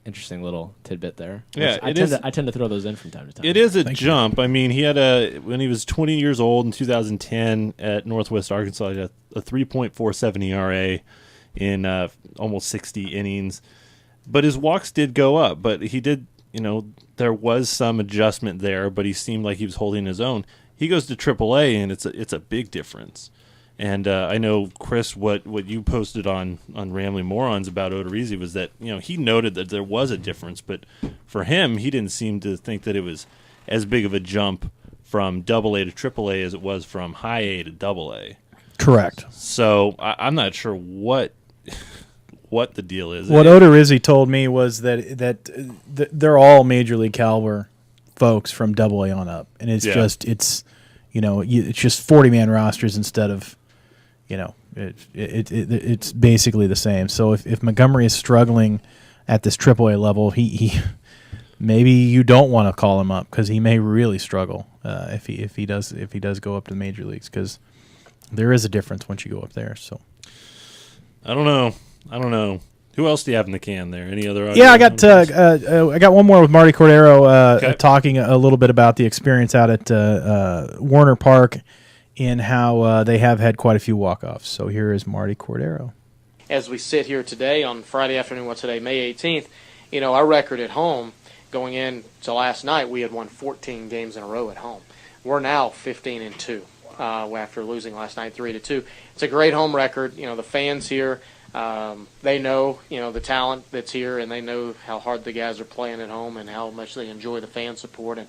interesting little tidbit there. Yeah, I tend to throw those in from time to time. It is a jump. I mean, he had when he was 20 years old in 2010 at Northwest Arkansas, he had a 3.47 ERA in almost 60 innings. But his walks did go up. But he did, you know, there was some adjustment there, but he seemed like he was holding his own. He goes to AAA, and it's a big difference. And I know, Chris, what you posted on Rambling Morons about Odorizzi was that, you know, he noted that there was a difference, but for him, he didn't seem to think that it was as big of a jump from AA to AAA as it was from high A to AA. Correct. So I'm not sure what the deal is. What Odorizzi told me was that they're all major league caliber folks from AA on up, and it's it's 40-man rosters instead of. You know, it's basically the same. So if Montgomery is struggling at this AAA level, he maybe you don't want to call him up because he may really struggle if he does go up to the major leagues, because there is a difference once you go up there. So I don't know. Who else do you have in the can there? Any other? Yeah, I got one more with Martie Cordero talking a little bit about the experience out at Warner Park, in how they have had quite a few walk-offs. So here is Martie Cordero. As we sit here today on Friday afternoon, what's today, May 18th, you know, our record at home going into last night, we had won 14 games in a row at home. We're now 15-2 after losing last night 3-2. It's a great home record. You know, the fans here, They know, the talent that's here, and they know how hard the guys are playing at home and how much they enjoy the fan support.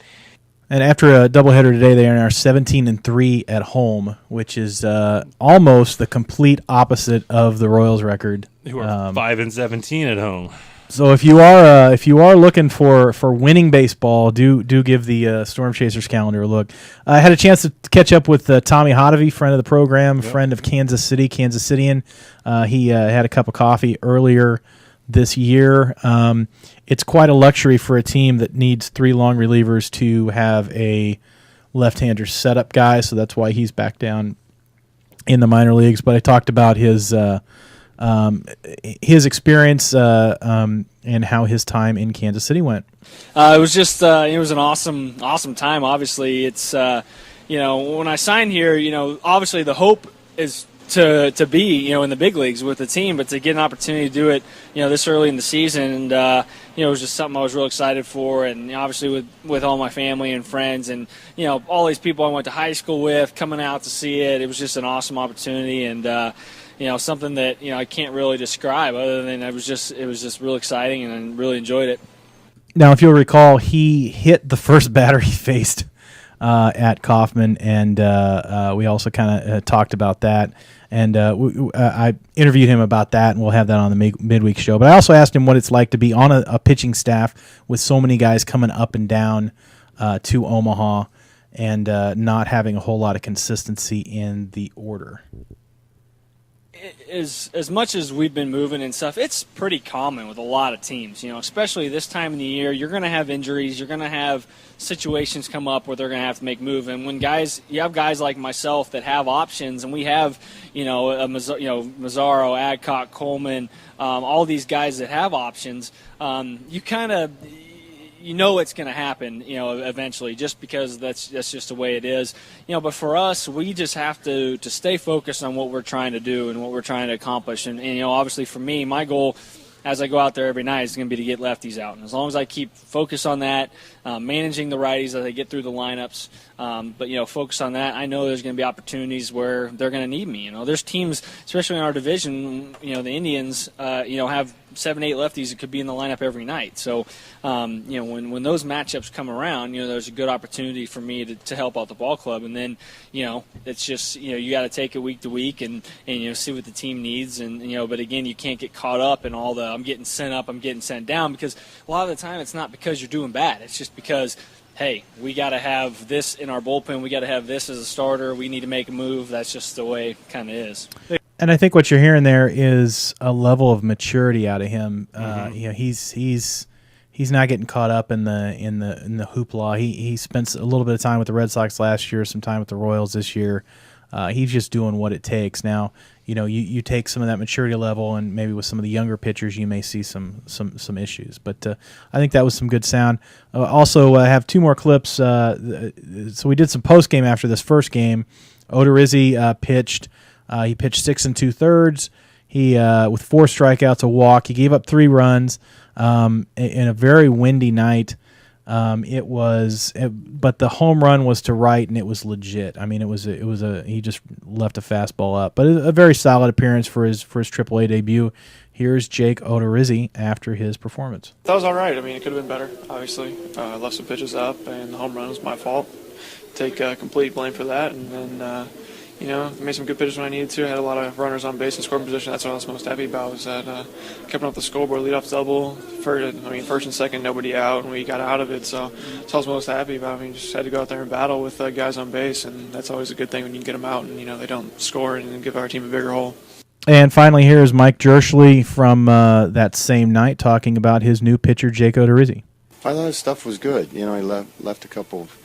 And after a doubleheader today, they are 17-3 at home, which is almost the complete opposite of the Royals' record. Who are 5-17 at home. So if you are looking for winning baseball, do give the Storm Chasers calendar a look. I had a chance to catch up with Tommy Hottovy, friend of the program, friend of Kansas Cityan. He had a cup of coffee earlier this year. It's quite a luxury for a team that needs 3 long relievers to have a left-hander setup guy, so that's why he's back down in the minor leagues. But I talked about his experience and how his time in Kansas City went. It was just it was an awesome time. Obviously, it's when I signed here, obviously the hope is to be in the big leagues with the team, but to get an opportunity to do it this early in the season, and it was just something I was real excited for. And obviously with all my family and friends and all these people I went to high school with coming out to see it, it was just an awesome opportunity. And something that I can't really describe other than it was just real exciting, and I really enjoyed it. Now, if you'll recall, he hit the first batter he faced at Kauffman, and we also kind of talked about that. And I interviewed him about that, and we'll have that on the midweek show. But I also asked him what it's like to be on a pitching staff with so many guys coming up and down to Omaha and not having a whole lot of consistency in the order. As much as we've been moving and stuff, it's pretty common with a lot of teams, especially this time of the year. You're going to have injuries. You're going to have situations come up where they're going to have to make move. And when you have guys like myself that have options, and we have, Mazzaro, Adcock, Coleman, all these guys that have options, you kind of – it's going to happen, eventually, just because that's just the way it is. But for us, we just have to stay focused on what we're trying to do and what we're trying to accomplish. And obviously for me, my goal as I go out there every night is going to be to get lefties out. And as long as I keep focus on that, managing the righties as they get through the lineups, but focus on that, I know there's going to be opportunities where they're going to need me. There's teams, especially in our division, the Indians, have 7-8 lefties that could be in the lineup every night. So, when those matchups come around, there's a good opportunity for me to help out the ball club. And then, it's just, you got to take it week to week and see what the team needs. And, but again, you can't get caught up in all the I'm getting sent up, I'm getting sent down, because a lot of the time it's not because you're doing bad. It's just because, hey, we got to have this in our bullpen. We got to have this as a starter. We need to make a move. That's just the way it kind of is. And I think what you're hearing there is a level of maturity out of him. He's not getting caught up in the hoopla. He spent a little bit of time with the Red Sox last year, some time with the Royals this year. He's just doing what it takes. Now, you take some of that maturity level, and maybe with some of the younger pitchers, you may see some issues. But I think that was some good sound. Also, I have 2 more clips. So we did some post game after this first game. Odorizzi pitched. He pitched 6 2/3. He with 4 strikeouts, a walk. He gave up 3 runs in a very windy night. But the home run was to right, and it was legit. I mean, he just left a fastball up, but a very solid appearance for his AAA debut. Here's Jake Odorizzi after his performance. That was all right. I mean, it could have been better. Obviously, I left some pitches up, and the home run was my fault. Take complete blame for that, and then. Made some good pitches when I needed to. I had a lot of runners on base in scoring position. That's what I was most happy about, was that keeping up the scoreboard, leadoff double. First and second, nobody out, and we got out of it. So that's what I was most happy about. I mean, just had to go out there and battle with guys on base, and that's always a good thing when you can get them out and, they don't score and give our team a bigger hole. And finally, here's Mike Jerschley from that same night talking about his new pitcher, Jake Odorizzi. I thought his stuff was good. He left a couple of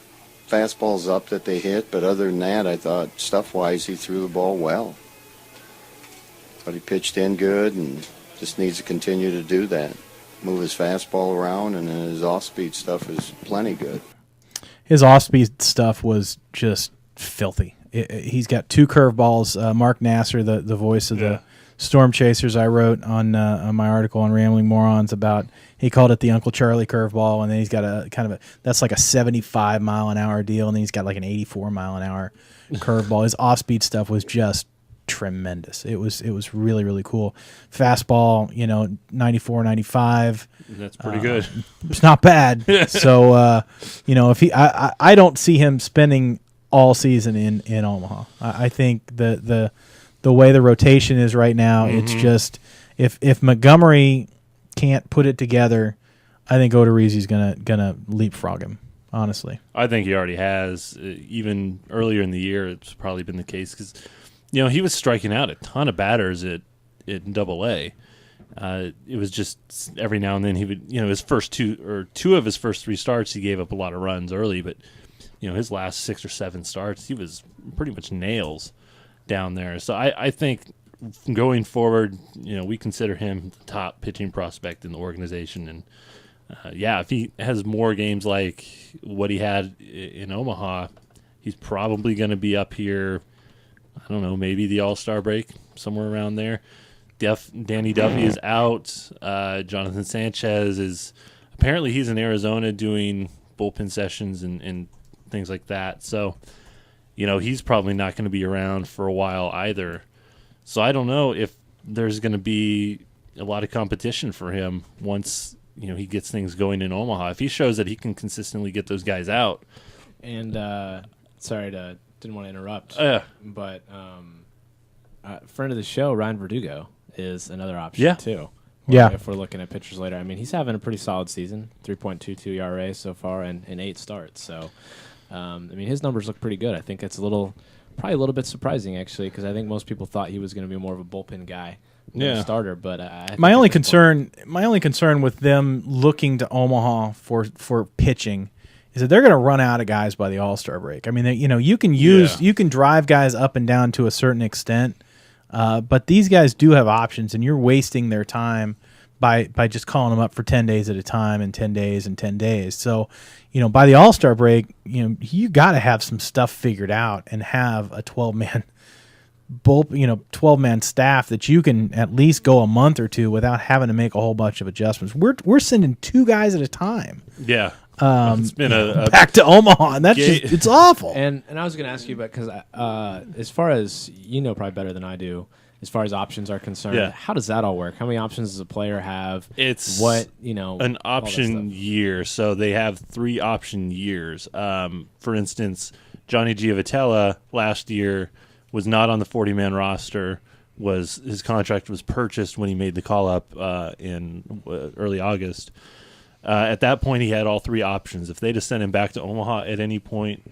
fastballs up that they hit, but other than that, I thought stuff-wise he threw the ball well. But he pitched in good and just needs to continue to do that. Move his fastball around, and then his off-speed stuff is plenty good. His off-speed stuff was just filthy. He's got 2 curveballs. Mark Nasser, the voice of the Storm Chasers, I wrote on my article on Rambling Morons about, he called it the Uncle Charlie curveball, and then he's got that's like a 75-mile-an-hour deal, and then he's got like an 84-mile-an-hour curveball. His off-speed stuff was just tremendous. It was really, really cool. Fastball, 94, 95. That's pretty good. It's not bad. So, if he, I don't see him spending all season in Omaha. I think the way the rotation is right now, it's just if Montgomery can't put it together, I think Odorizzi's gonna leapfrog him. Honestly, I think he already has. Even earlier in the year, it's probably been the case because, he was striking out a ton of batters at Double-A. It was just every now and then he would, his first two of his first 3 starts, he gave up a lot of runs early, but his last 6 or 7 starts, he was pretty much nails down there. So I think going forward, we consider him the top pitching prospect in the organization, and if he has more games like what he had in Omaha, he's probably going to be up here. I don't know, maybe the All-Star break, somewhere around there. Danny Duffy is out. Jonathan Sanchez is apparently he's in Arizona doing bullpen sessions and things like that. So, he's probably not going to be around for a while either. So I don't know if there's going to be a lot of competition for him once he gets things going in Omaha. If he shows that he can consistently get those guys out. And didn't want to interrupt, but friend of the show, Ryan Verdugo, is another option too. If we're looking at pitchers later, I mean, he's having a pretty solid season, 3.22 ERA so far and 8 starts. So, his numbers look pretty good. I think it's probably a little bit surprising actually, because I think most people thought he was going to be more of a bullpen guy. Starter, but my only concern with them looking to Omaha for pitching is that they're going to run out of guys by the All-Star break. I mean, you can drive guys up and down to a certain extent, but these guys do have options, and you're wasting their time by just calling them up for 10 days at a time and 10 days and 10 days. So, by the All-Star break, you got to have some stuff figured out and have a 12-man 12-man staff that you can at least go a month or two without having to make a whole bunch of adjustments. We're sending 2 guys at a time. Yeah. It's been a back to Omaha, and that's it's awful. And I was going to ask you about, because as far as probably better than I do, as far as options are concerned, how does that all work? How many options does a player have? It's an option year, so they have 3 option years. For instance, Johnny Giavotella last year was not on the 40-man roster. His contract was purchased when he made the call up in early August. At that point, he had all 3 options. If they'd have sent him back to Omaha at any point,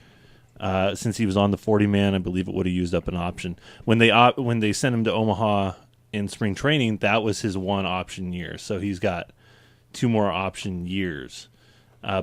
since he was on the 40-man, I believe it would have used up an option. When they sent him to Omaha in spring training, that was his 1 option year. So he's got 2 more option years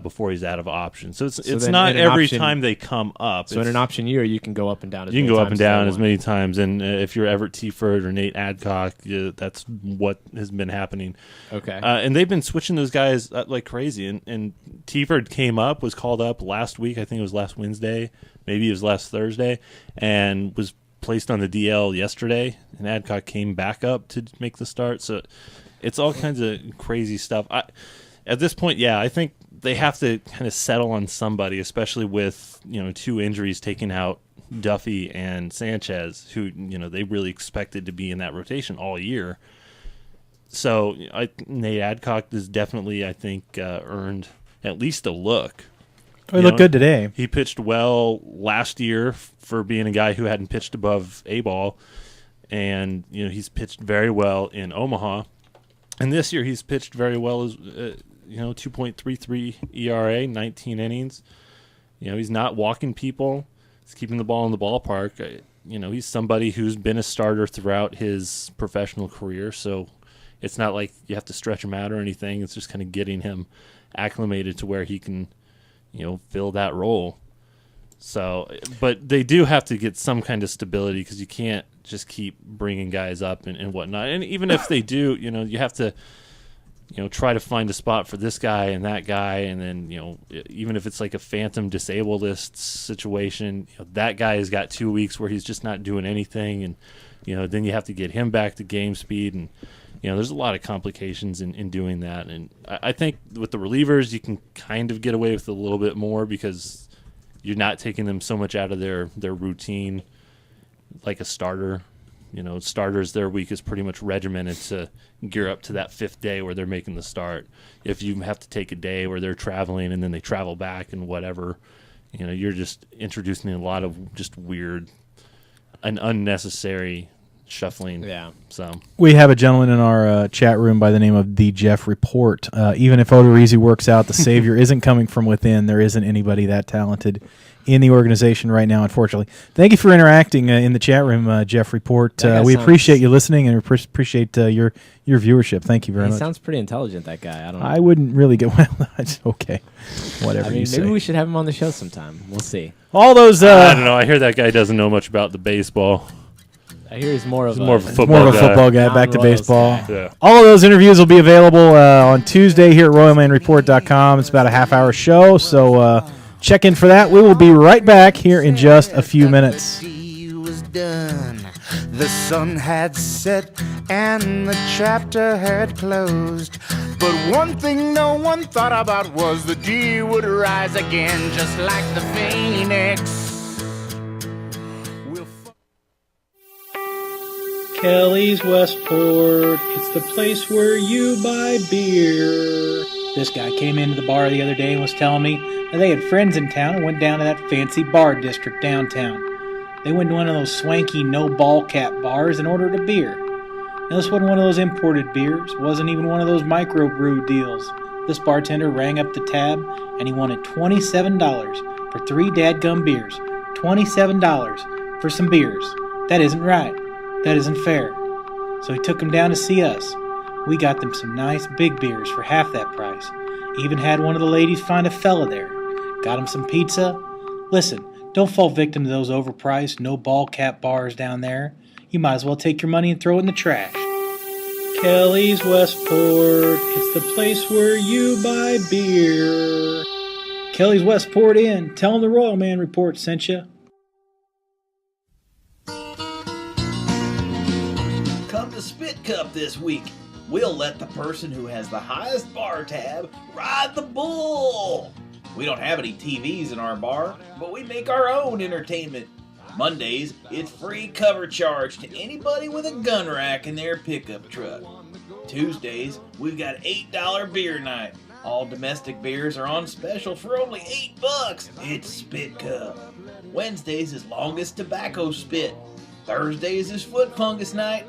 before he's out of options. So it's not every time they come up. So in an option year, you can go up and down. You can go up and down as many times, and if you're Everett Tiford or Nate Adcock, that's what has been happening. Okay. And they've been switching those guys like crazy. And Tiford was called up last week. I think it was last Wednesday, maybe it was last Thursday, and was placed on the DL yesterday. And Adcock came back up to make the start. So it's all kinds of crazy stuff. At this point, I think they have to kind of settle on somebody, especially with 2 injuries taking out Duffy and Sanchez, who they really expected to be in that rotation all year. So Nate Adcock has definitely, I think, earned at least a look. He looked good today. He pitched well last year for being a guy who hadn't pitched above A ball, and he's pitched very well in Omaha. And this year he's pitched very well as 2.33 ERA, 19 innings. He's not walking people. He's keeping the ball in the ballpark. He's somebody who's been a starter throughout his professional career, so it's not like you have to stretch him out or anything. It's just kind of getting him acclimated to where he can, fill that role. So, but they do have to get some kind of stability, because you can't just keep bringing guys up and whatnot. And even if they do, you have to try to find a spot for this guy and that guy, and then, even if it's like a phantom disabled list situation, that guy has got 2 weeks where he's just not doing anything, and, then you have to get him back to game speed, and, there's a lot of complications in doing that. And I think with the relievers, you can kind of get away with a little bit more, because you're not taking them so much out of their routine like a starter. starters, their week is pretty much regimented to gear up to that 5th day where they're making the start. If you have to take a day where they're traveling and then they travel back and whatever, you're just introducing a lot of just weird and unnecessary shuffling. Yeah. So we have a gentleman in our chat room by the name of the Jeff Report. Even if Odorizzi works out, the savior isn't coming from within. There isn't anybody that talented in the organization right now, unfortunately. Thank you for interacting in the chat room, Jeff Report. We appreciate you listening and appreciate your viewership. Thank you very much. He sounds pretty intelligent, that guy. I don't know. I wouldn't really get it's okay. Whatever you say. Maybe we should have him on the show sometime. We'll see. All those. I don't know. I hear that guy doesn't know much about the baseball. I hear he's more of a football guy. Back to baseball. Yeah. All of those interviews will be available on Tuesday here at RoyalmanReport.com. It's about a half-hour show, so check in for that. We will be right back here in just a few minutes. The sun had set and the chapter had closed. But one thing no one thought about was the D would rise again, just like the phoenix. Kelly's Westport, it's the place where you buy beer. This guy came into the bar the other day and was telling me that they had friends in town and went down to that fancy bar district downtown. They went to one of those swanky no-ball cap bars and ordered a beer. Now, this wasn't one of those imported beers, wasn't even one of those microbrew deals. This bartender rang up the tab and he wanted $27 for 3 dadgum beers. $27 for some beers. That isn't right. That isn't fair. So he took them down to see us. We got them some nice big beers for half that price. Even had one of the ladies find a fella there. Got him some pizza. Listen, don't fall victim to those overpriced, no-ball cap bars down there. You might as well take your money and throw it in the trash. Kelly's Westport, it's the place where you buy beer. Kelly's Westport Inn, tell them the Royalman Report sent you. Come to Spit Cup this week. We'll let the person who has the highest bar tab ride the bull. We don't have any TVs in our bar, but we make our own entertainment. Mondays, it's free cover charge to anybody with a gun rack in their pickup truck. Tuesdays, we've got $8 beer night. All domestic beers are on special for only $8. It's Spit Cup. Wednesdays is longest tobacco spit. Thursdays is foot fungus night.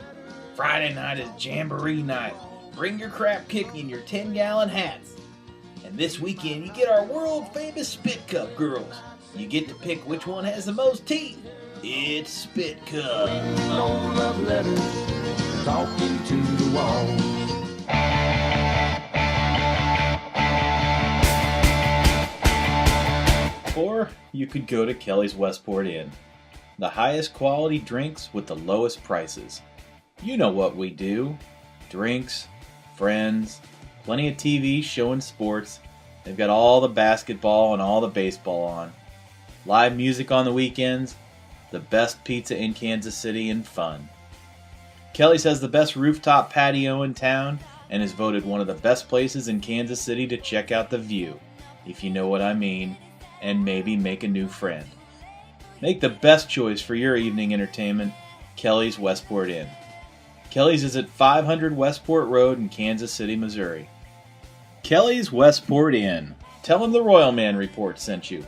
Friday night is jamboree night. Bring your crap kicking in your 10-gallon hats. And this weekend, you get our world-famous Spit Cup girls. You get to pick which one has the most teeth. It's Spit Cup. No love letters, talking to the wall. Or you could go to Kelly's Westport Inn. The highest quality drinks with the lowest prices. You know what we do. Drinks, friends, plenty of TV showing sports. They've got all the basketball and all the baseball on. Live music on the weekends. The best pizza in Kansas City and fun. Kelly's has the best rooftop patio in town and is voted one of the best places in Kansas City to check out the view, if you know what I mean, and maybe make a new friend. Make the best choice for your evening entertainment, Kelly's Westport Inn. Kelly's is at 500 Westport Road in Kansas City, Missouri. Kelly's Westport Inn. Tell them the Royalman Report sent you.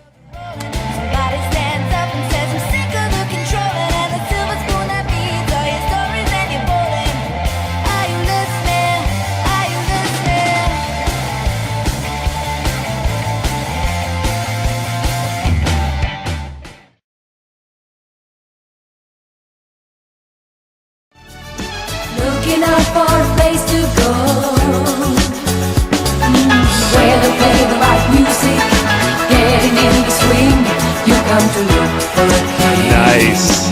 Looking out for a place to go, where they play the right music, getting in the swing. You come to look for a king. Nice.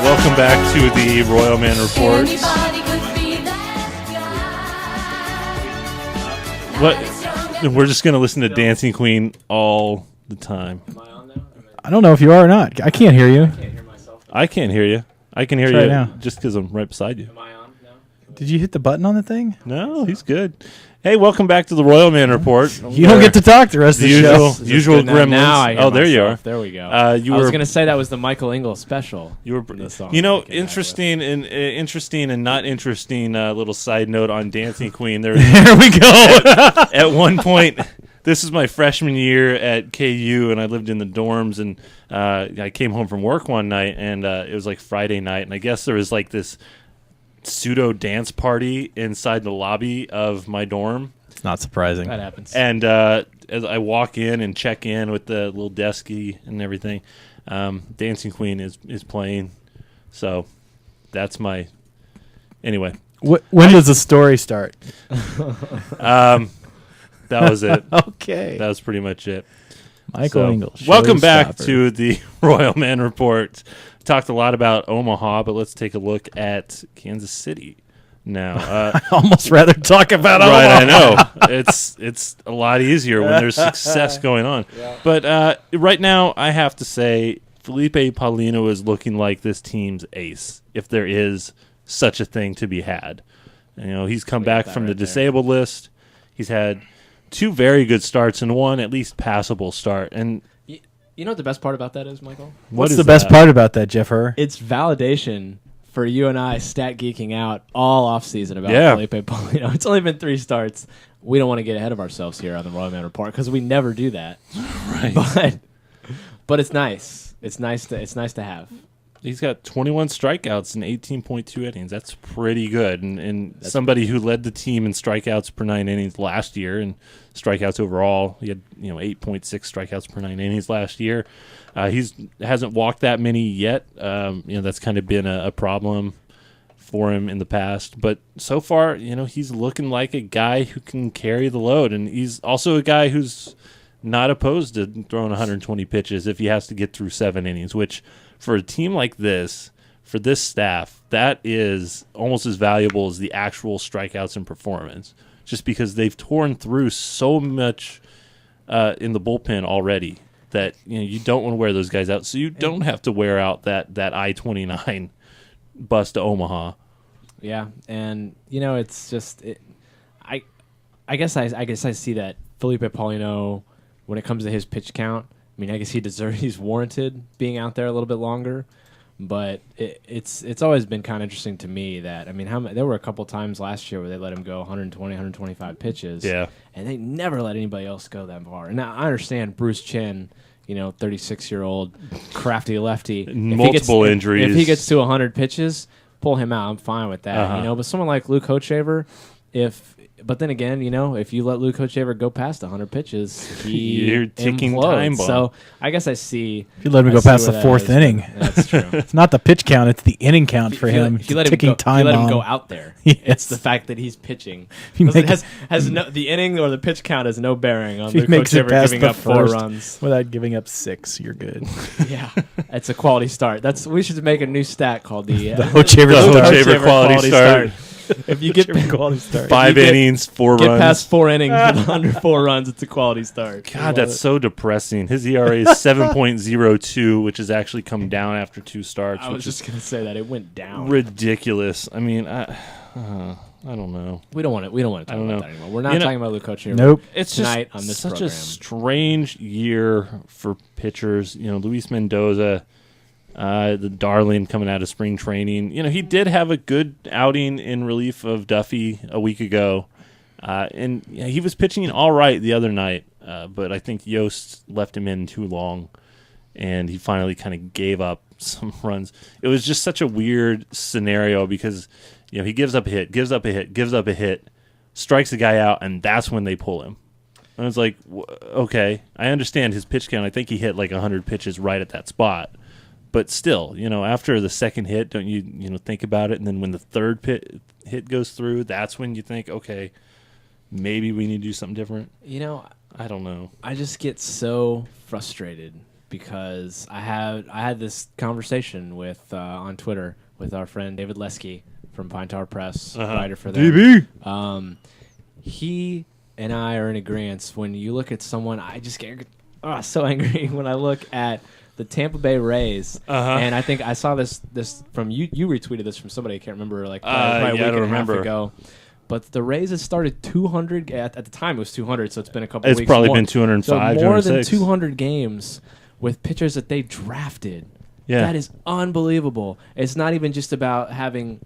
Welcome back to the Royalman Report. Anybody could be that guy. What? We're just gonna listen to Dancing Queen all the time. I don't know if you are or not. I can't hear you. I can't hear you. I can hear Try you now. just because I'm right beside you. Did you hit the button on the thing? No, he's good. Hey, welcome back to the Royalman Report. You don't get to talk the rest of the show. Usual gremlins. Now I hear there you are. myself. There we go. I was going to say that was the Michael Ingalls special. You were, in the song interesting and not interesting little side note on Dancing Queen. There we go. At one point, this is my freshman year at KU, and I lived in the dorms, and I came home from work one night, and it was like Friday night, and I guess there was like this pseudo dance party inside the lobby of my dorm. It's not surprising. That happens. And as I walk in and check in with the little desky and everything, Dancing Queen is playing. So that's my... Anyway. When does the story start? That was it. Okay. That was pretty much it. Michael Ingalls. Welcome back to the Royalman Report. Talked a lot about Omaha, but let's take a look at Kansas City now. I'd almost rather talk about Omaha. Right, I know. It's a lot easier when there's success going on. Yeah. But right now, I have to say, Felipe Paulino is looking like this team's ace, if there is such a thing to be had. You know, he's come back from the disabled list. He's had 2 very good starts and 1 at least passable start. And you know what the best part about that is, Michael? What's the best part about that, Jeff Herr? It's validation for you and I stat geeking out all offseason about Felipe Paulino. It's only been 3 starts. We don't want to get ahead of ourselves here on the Royalman Report because we never do that. Right. But it's nice. It's nice to have. He's got 21 strikeouts in 18.2 innings. That's pretty good. And somebody who led the team in strikeouts per 9 innings last year and strikeouts overall, he had 8.6 strikeouts per 9 innings last year. Hasn't walked that many yet. That's kind of been a problem for him in the past. But so far, he's looking like a guy who can carry the load. And he's also a guy who's not opposed to throwing 120 pitches if he has to get through 7 innings, which for a team like this, for this staff, that is almost as valuable as the actual strikeouts and performance, just because they've torn through so much in the bullpen already that you don't want to wear those guys out, so you don't have to wear out that I-29 bus to Omaha. Yeah, and it's just I guess I see that Felipe Paulino, when it comes to his pitch count, I mean, I guess he's warranted being out there a little bit longer, but it's always been kind of interesting to me that, there were a couple times last year where they let him go 120, 125 pitches, and they never let anybody else go that far. And now I understand Bruce Chen, 36-year-old crafty lefty, multiple injuries. If he gets to 100 pitches, pull him out. I'm fine with that, But someone like Luke Hochevar, but then again, if you let Luke Hochevar go past 100 pitches, you're ticking implodes. time bomb. So I guess I see. If you let him go past the 4th inning, that's true. It's not the pitch count; it's the inning count for him. If you let him go out there. Yes. It's the fact that he's pitching. The inning or the pitch count has no bearing on Luke Hochevar giving up 4 runs without giving up 6. You're good. Yeah, it's a quality start. We should make a new stat called the Hochevar quality start. If you get quality start, 5 innings, 4 runs. Get past 4 innings with under 4 runs, it's a quality start. God, that's so depressing. His ERA is 7.02, which has actually come down after 2 starts. I was just going to say that it went down. Ridiculous. I mean, I don't know. We don't want to talk about that anymore. We're not talking about Luke Hochevar. Nope. It's tonight just on this such program. a strange year for pitchers. Luis Mendoza. The darling coming out of spring training. He did have a good outing in relief of Duffy a week ago. And he was pitching all right the other night, but I think Yost left him in too long, and he finally kind of gave up some runs. It was just such a weird scenario because he gives up a hit, strikes the guy out, and that's when they pull him. And I was like, okay, I understand his pitch count. I think he hit like 100 pitches right at that spot. But still, after the second hit, don't you think about it? And then when the third hit goes through, that's when you think, okay, maybe we need to do something different. I don't know. I just get so frustrated because I had this conversation with on Twitter with our friend David Lesky from Pine Tar Press, writer for them. DB. He and I are in agreement. When you look at someone, I just get so angry when I look at the Tampa Bay Rays, Uh-huh. and I think I saw this from you. You retweeted this from somebody I can't remember, like probably yeah, a I week don't and a remember. half ago. But the Rays had started 200 at the time. It was 200, so it's been a couple. It's weeks probably more. been 205, So more than 206. 200 games with pitchers that they drafted. Yeah. That is unbelievable. It's not even just about having,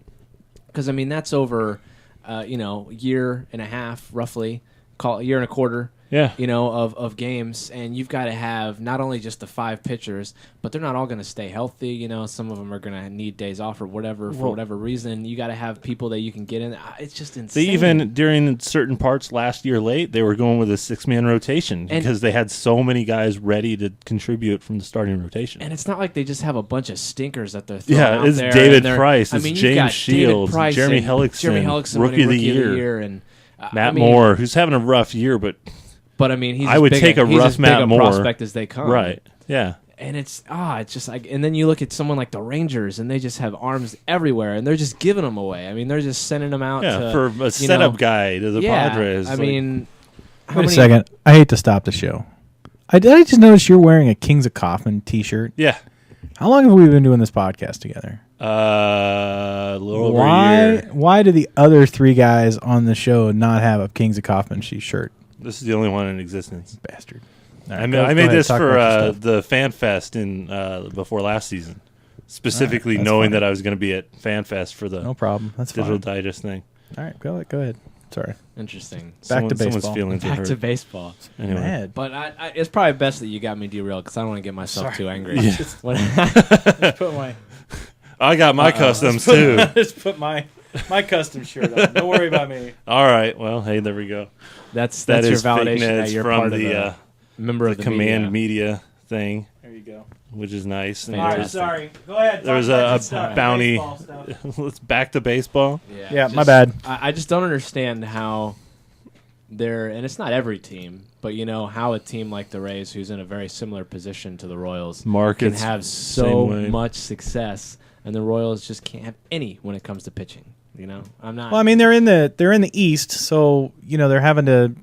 because I mean that's over, year and a half roughly, call a year and a quarter. Yeah. Of games, and you've got to have not only just the 5 pitchers, but they're not all going to stay healthy. Some of them are going to need days off or whatever for whatever reason. You got to have people that you can get in. It's just insane. They even, during certain parts last year late, they were going with a 6-man rotation because they had so many guys ready to contribute from the starting rotation. And it's not like they just have a bunch of stinkers that they're throwing out it's there. David and Price, I it's mean, you've James got Shields, David Price Jeremy and Hellickson, winning Rookie of the Year. And Matt Moore, who's having a rough year, but I mean, he's I would as big take a he's rough as big Matt a Moore prospect as they come. Right. Yeah. And it's just like, and then you look at someone like the Rangers, and they just have arms everywhere, and they're just giving them away. I mean, they're just sending them out. Yeah, to, for a setup guy to the Padres. I mean, wait a second. I hate to stop the show. I just noticed you're wearing a Kings of Kaufman T-shirt. Yeah. How long have we been doing this podcast together? A little over a year. Why do the other 3 guys on the show not have a Kings of Kaufman shirt? This is the only one in existence. Bastard. Right, I made this for the Fan Fest in before last season, specifically knowing that I was going to be at Fan Fest for the no problem. That's Digital fine. Digest thing. All right, go ahead. Sorry. Interesting. Back to baseball. Someone's feelings Back are to hurt. baseball. Anyway. Mad. But it's probably best that you got me derailed because I don't want to get myself too angry. Yeah. Let's put my. I got my customs too. Let's put my custom shirt on. Don't worry about me. All right. Well, hey, there we go. That's That your is fake validation Neds that you're from part the, of the member of the Command media thing, There you go. which is nice. And All right, there's- sorry. Go ahead. There's a bounty. Baseball stuff. Let's back to baseball. Yeah, my bad. I just don't understand how they're, and it's not every team, but how a team like the Rays, who's in a very similar position to the Royals, Markets can have same so way. much success, and the Royals just can't have any when it comes to pitching. I'm not. Well, I mean, they're in the East, so they're having to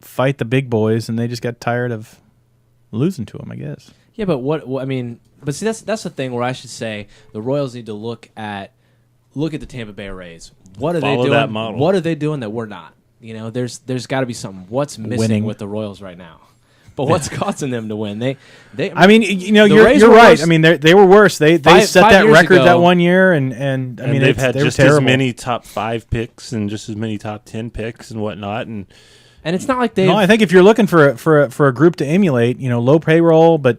fight the big boys, and they just got tired of losing to them, I guess. Yeah, but what I mean, but see, that's the thing where I should say the Royals need to look at the Tampa Bay Rays. What are Follow they doing? that model. What are they doing that we're not? There's got to be something. What's missing Winning. with the Royals right now? But what's causing them to win? They. I mean, you're Rays were right. worse. I mean, they were worse. They Five set that years record ago- that one year, and I mean, they've had they were just terrible. as many top 5 picks and just as many top 10 picks and whatnot. And it's not like they. No, I think if you're looking for a group to emulate, low payroll but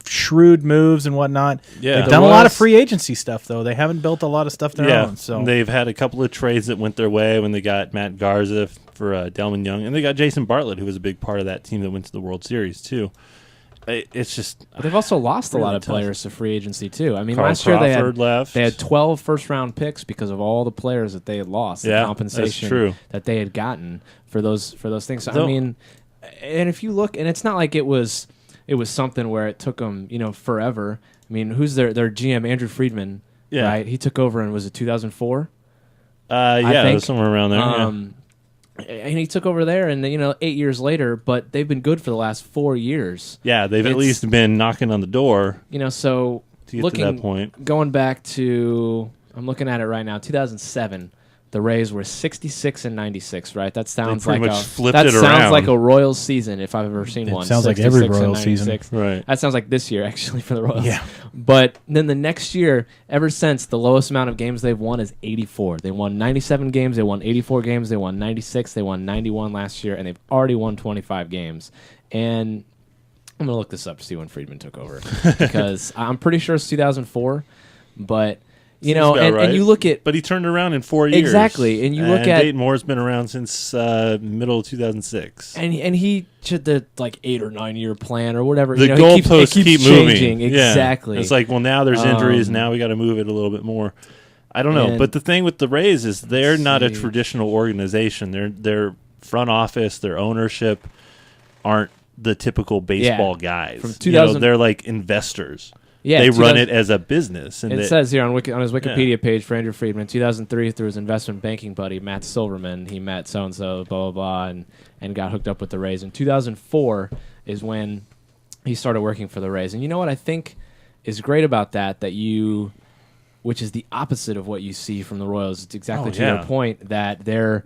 shrewd moves and whatnot. Yeah. They've The done a lot of Royals- free agency stuff though. They haven't built a lot of stuff their own. So they've had a couple of trades that went their way when they got Matt Garza for Delman Young, and they got Jason Bartlett, who was a big part of that team that went to the World Series too. It's just. But they've also lost a really lot of tough. players to free agency too. I mean, Carl last year Crawford left. they had 12 first-round picks because of all the players that they had lost, the Yeah, compensation that's true. that they had gotten for those things. So, I Though- mean, and if you look, and it's not like it was something where it took them forever. I mean, who's their GM, Andrew Friedman? Yeah. Right, he took over, and was it 2004? Yeah, it was somewhere around there. Yeah. And he took over there, and 8 years later, but they've been good for the last 4 years. Yeah, they've at It's- least been knocking on the door So to get looking to that point. going back to, I'm looking at it right now, 2007. The Rays were 66 and 96, right? That sounds pretty like much a flipped that it sounds around. like a Royals season if I've ever seen It one. sounds like every 66 and Royals season. 96. Right. That sounds like this year actually for the Royals. Yeah. But then the next year, ever since, the lowest amount of games they've won is 84. They won 97 games. They won 84 games. They won 96. They won 91 last year, and they've already won 25 games. And I'm gonna look this up to see when Friedman took over because I'm pretty sure it's 2004, but. About And right. you look at But he turned around in 4 years. Exactly, and you look at- Dayton Moore's been around since middle of 2006. and he should the 8 or 9 year plan or whatever. The it goalposts keeps keep changing. moving. Yeah. Exactly. It's like, well, now there's injuries. Now we got to move it a little bit more. I don't know. And- But the thing with the Rays is they're not a see. traditional organization. Their front office, their ownership aren't the typical baseball guys. From 2000 they're like investors. Yeah, they run 2000 it as a business. And It they- says here on his Wikipedia page for Andrew Friedman, 2003, through his investment banking buddy Matt Silverman, he met so and so, blah blah blah, and got hooked up with the Rays. In 2004 is when he started working for the Rays. And you know what I think is great about that which is the opposite of what you see from the Royals. It's exactly to your point that they're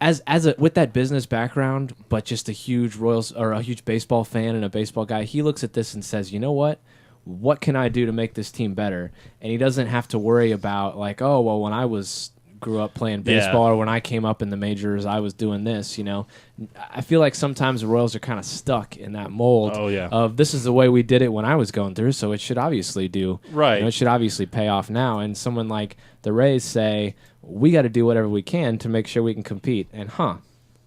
with that business background, but just a huge Royals or a huge baseball fan and a baseball guy. He looks at this and says, you know what? What can I do to make this team better? And he doesn't have to worry about like, oh, well, when I grew up playing baseball or when I came up in the majors, I was doing this, you know. I feel like sometimes the Royals are kind of stuck in that mold of this is the way we did it when I was going through, so it should obviously it should obviously pay off now. And someone like the Rays say, we got to do whatever we can to make sure we can compete. And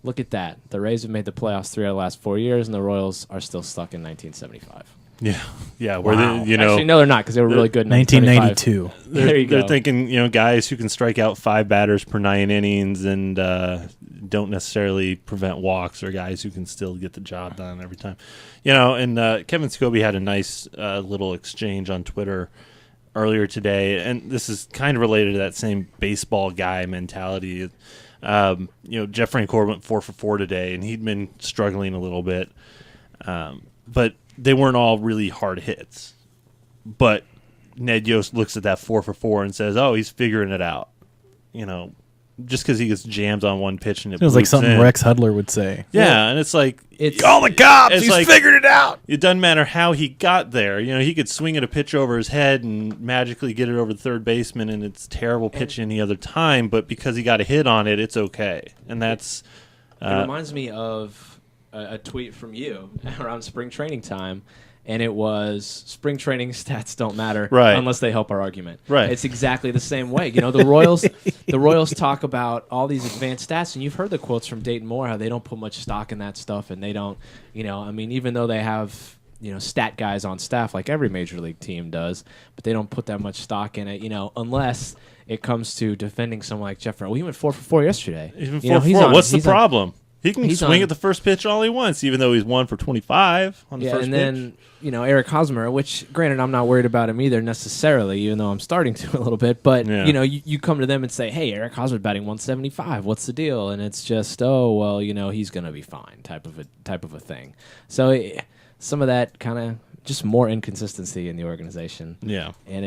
look at that. The Rays have made the playoffs 3 out of the last 4 years, and the Royals are still stuck in 1975. Yeah. Where actually, no, they're not because they were really good in 1992. They're thinking, guys who can strike out 5 batters per 9 innings and don't necessarily prevent walks, or guys who can still get the job done every time. And Kevin Scobie had a nice little exchange on Twitter earlier today, and this is kind of related to that same baseball guy mentality. Jeff Francoeur went 4 for 4 today, and he'd been struggling a little bit, but they weren't all really hard hits. But Ned Yost looks at that 4 for 4 and says, "Oh, he's figuring it out." Just because he gets jammed on one pitch and it feels like something in. Rex Hudler would say. Yeah, and it's like all the cops. He's figured it out. It doesn't matter how he got there. He could swing at a pitch over his head and magically get it over the third baseman, and it's terrible pitch any other time. But because he got a hit on it, it's okay. And that's it reminds me of a tweet from you around spring training time. And it was, spring training stats don't matter unless they help our argument. Right. It's exactly the same way. The Royals talk about all these advanced stats, and you've heard the quotes from Dayton Moore, how they don't put much stock in that stuff, and they don't, even though they have, stat guys on staff like every major league team does, but they don't put that much stock in it, unless it comes to defending someone like Jeff Francoeur. Well, he went 4 for 4 yesterday. Even 4 for 4. What's the problem? He can swing at the first pitch all he wants, even though he's 1 for 25 on the first pitch. And then, Eric Hosmer, which, granted, I'm not worried about him either necessarily, even though I'm starting to a little bit. But, you come to them and say, hey, Eric Hosmer batting 175. What's the deal? And it's just, oh, well, he's going to be fine type of a thing. So some of that kind of just more inconsistency in the organization. Yeah. And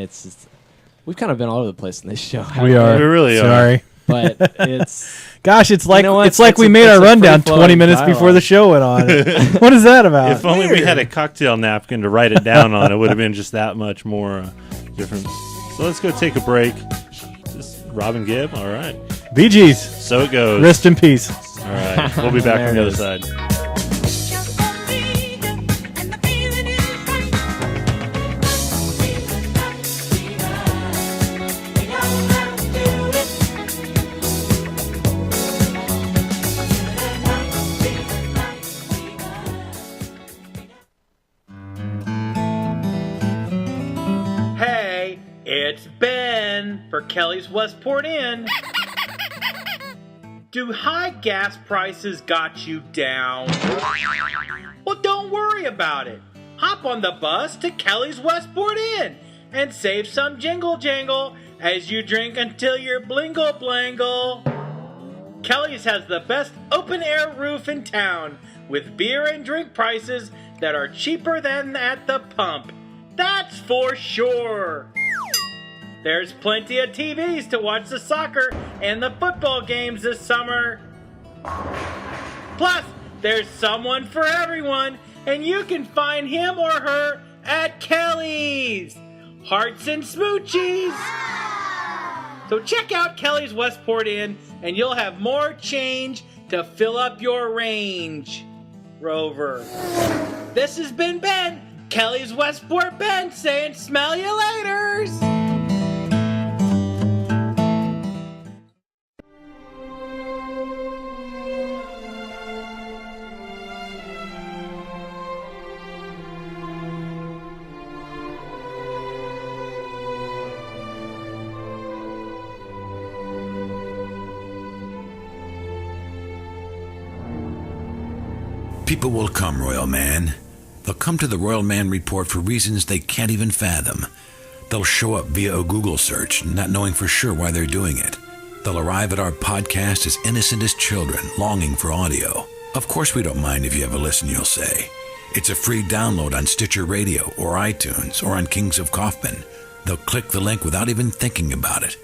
we've kind of been all over the place in this show. We are. We really are. Sorry. But it's... Gosh, it's like we made our rundown 20 minutes before the show went on. What is that about? If only we had a cocktail napkin to write it down on, it would have been just that much more different. So let's go take a break. Just Robin Gibb, all right. Bee Gees. So it goes. Rest in peace. All right, we'll be back on the other side. It's Ben for Kelly's Westport Inn. Do high gas prices got you down? Well, don't worry about it. Hop on the bus to Kelly's Westport Inn and save some jingle jangle as you drink until you're blingle blangle. Kelly's has the best open air roof in town with beer and drink prices that are cheaper than at the pump. That's for sure. There's plenty of TVs to watch the soccer and the football games this summer. Plus, there's someone for everyone, and you can find him or her at Kelly's. Hearts and smoochies. So check out Kelly's Westport Inn, and you'll have more change to fill up your range, Rover. This has been Ben, Kelly's Westport Ben, saying smell you laters. People will come, Royal Man. They'll come to the Royal Man Report for reasons they can't even fathom. They'll show up via a Google search, not knowing for sure why they're doing it. They'll arrive at our podcast as innocent as children, longing for audio. Of course we don't mind if you have a listen, you'll say. It's a free download on Stitcher Radio or iTunes or on Kings of Kaufman. They'll click the link without even thinking about it,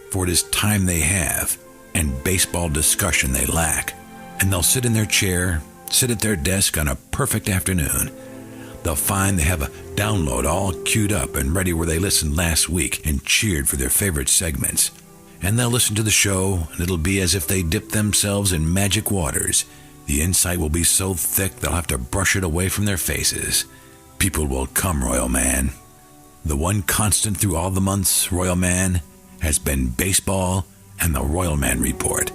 for it is time they have and baseball discussion they lack. And they'll sit in their chair, sit at their desk on a perfect afternoon. They'll find they have a download all queued up and ready where they listened last week and cheered for their favorite segments. And they'll listen to the show, and it'll be as if they dipped themselves in magic waters. The insight will be so thick they'll have to brush it away from their faces. People will come, Royalman. The one constant through all the months, Royalman, has been baseball and the Royalman Report.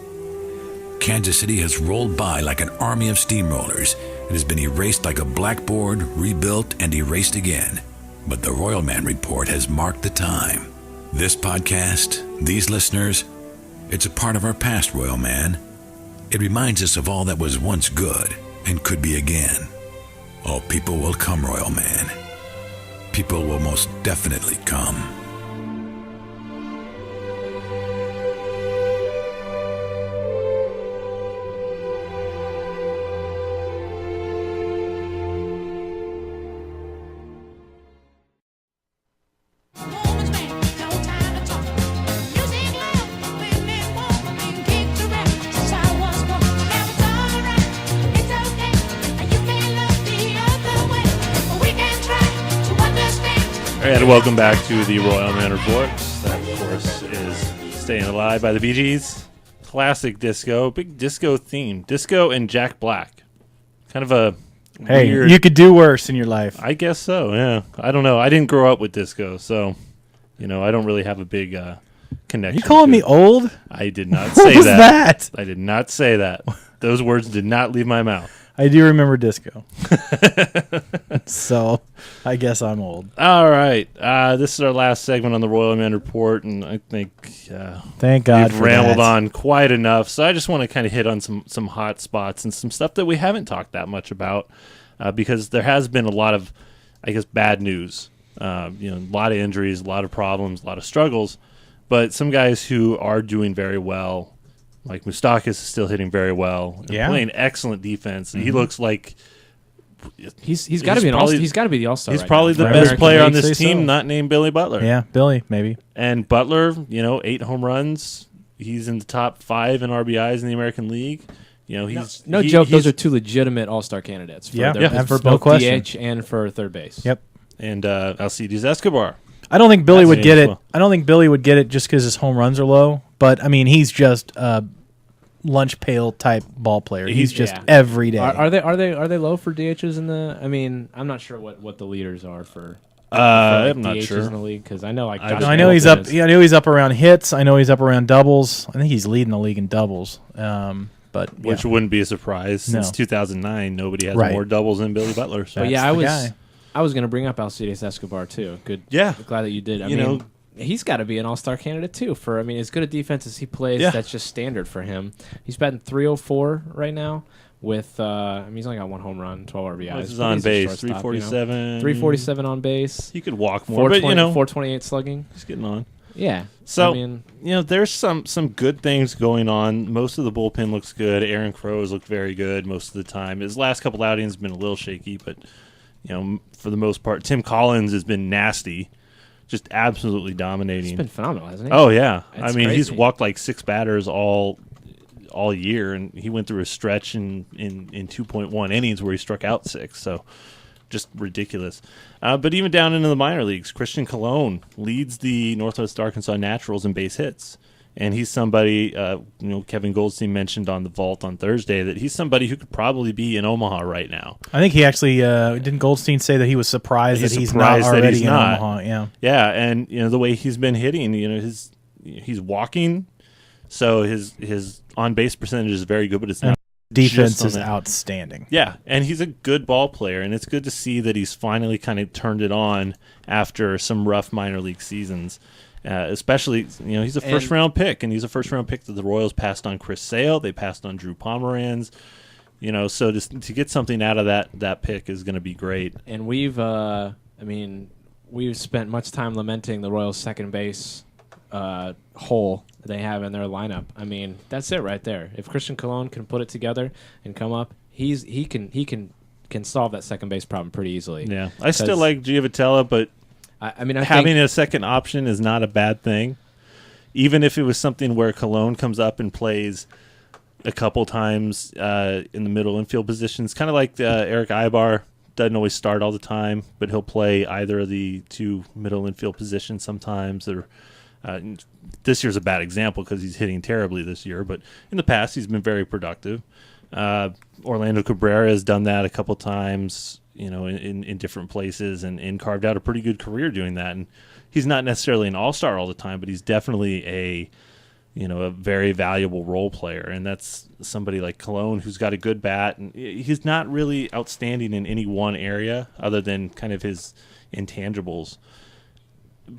Kansas City has rolled by like an army of steamrollers. It has been erased like a blackboard, rebuilt and erased again. But the Royalman Report has marked the time. This podcast, these listeners, it's a part of our past, Royalman. It reminds us of all that was once good and could be again. Oh, people will come, Royalman. People will most definitely come. And welcome back to the Royalman Report. That, of course, is Staying Alive by the Bee Gees. Classic disco, big disco theme. Disco and Jack Black. Kind of a weird... you could do worse in your life. I guess so, yeah. I don't know. I didn't grow up with disco, so, I don't really have a big connection. You calling to me it. old? I did not say What was that. that? I did not say that. Those words did not leave my mouth. I do remember disco. So, I guess I'm old. All right. This is our last segment on the Royalman Report, and I think Thank God we've for rambled that. on quite enough. So I just want to kind of hit on some hot spots and some stuff that we haven't talked that much about because there has been a lot of, I guess, bad news. A lot of injuries, a lot of problems, a lot of struggles, but some guys who are doing very well. Like Moustakas is still hitting very well, and playing excellent defense. Mm-hmm. He looks like he's got to be he's got to be the all-star. He's right probably now. the best player on this team, so. not named Billy Butler. Yeah, Billy maybe. And Butler, 8 home runs. He's in the top 5 in RBIs in the American League. He's no joke. Those are 2 legitimate all-star candidates. For no both question. DH and for third base. Yep. And Alcides Escobar. I don't think Billy would get it. I don't think Billy would get it just because his home runs are low. But I mean, he's just a lunch pail type ball player. He's just every day. Are they low for DHs in the? I mean, I'm not sure what the leaders are for. I'm not DHs sure in the league because I know I know he's up. Yeah, I know he's up around hits. I know he's up around doubles. I think he's leading the league in doubles. Which wouldn't be a surprise since 2009. Nobody has more doubles than Billy Butler. So. But yeah, I was going to bring up Alcides Escobar too. Good. Yeah, glad that you did. I mean, he's got to be an all-star candidate too. For as good a defense as he plays, that's just standard for him. He's batting .304 right now. With he's only got 1 home run, 12 RBIs. He's on base, 347. 347 on base. He could walk more, but 428 slugging. He's getting on. Yeah. So there's some good things going on. Most of the bullpen looks good. Aaron Crow's looked very good most of the time. His last couple outings have been a little shaky, but for the most part, Tim Collins has been nasty. Just absolutely dominating. He's been phenomenal, hasn't he? Oh yeah, That's crazy. He's walked like 6 batters all year, and he went through a stretch in 2.1 innings where he struck out 6. So just ridiculous. But even down into the minor leagues, Christian Colon leads the Northwest Arkansas Naturals in base hits. And he's somebody, Kevin Goldstein mentioned on the Vault on Thursday that he's somebody who could probably be in Omaha right now. I think he actually didn't Goldstein say that he was surprised that he's not already in Omaha. Yeah, yeah, and the way he's been hitting, he's walking, so his on base percentage is very good, but it's not. Defense is outstanding. Yeah, and he's a good ball player, and it's good to see that he's finally kind of turned it on after some rough minor league seasons. Especially, he's a first-round pick, and he's a first-round pick that the Royals passed on Chris Sale. They passed on Drew Pomeranz. So to get something out of that pick is going to be great. And we've spent much time lamenting the Royals' second base hole they have in their lineup. I mean, that's it right there. If Christian Colon can put it together and come up, he can can solve that second base problem pretty easily. Yeah, I still like Giovitella, but I having a second option is not a bad thing. Even if it was something where Cologne comes up and plays a couple times in the middle infield positions, kind of like Eric Ibar doesn't always start all the time, but he'll play either of the two middle infield positions sometimes. Or this year's a bad example because he's hitting terribly this year, but in the past he's been very productive. Orlando Cabrera has done that a couple times, in different places and carved out a pretty good career doing that. And he's not necessarily an all-star all the time, but he's definitely a very valuable role player. And that's somebody like Cologne who's got a good bat. And he's not really outstanding in any one area other than kind of his intangibles.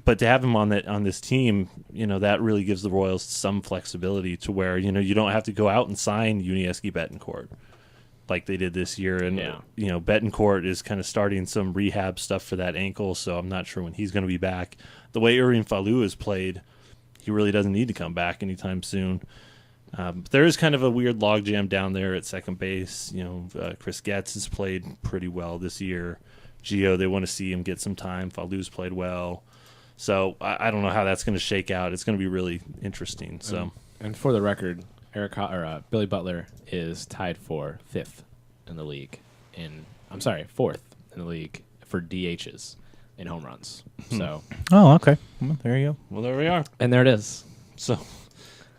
But to have him on this team, that really gives the Royals some flexibility to where, you don't have to go out and sign Yuniesky Betancourt like they did this year. And, Betancourt is kind of starting some rehab stuff for that ankle, so I'm not sure when he's going to be back. The way Urian Falu has played, he really doesn't need to come back anytime soon. But there is kind of a weird logjam down there at second base. Chris Getz has played pretty well this year. Gio, they want to see him get some time. Falu's played well. So I don't know how that's going to shake out. It's going to be really interesting. So, and for the record, Billy Butler is tied for fifth in the league. Fourth in the league for DHs in home runs. So, okay. Well, there you go. Well, there we are. And there it is. So,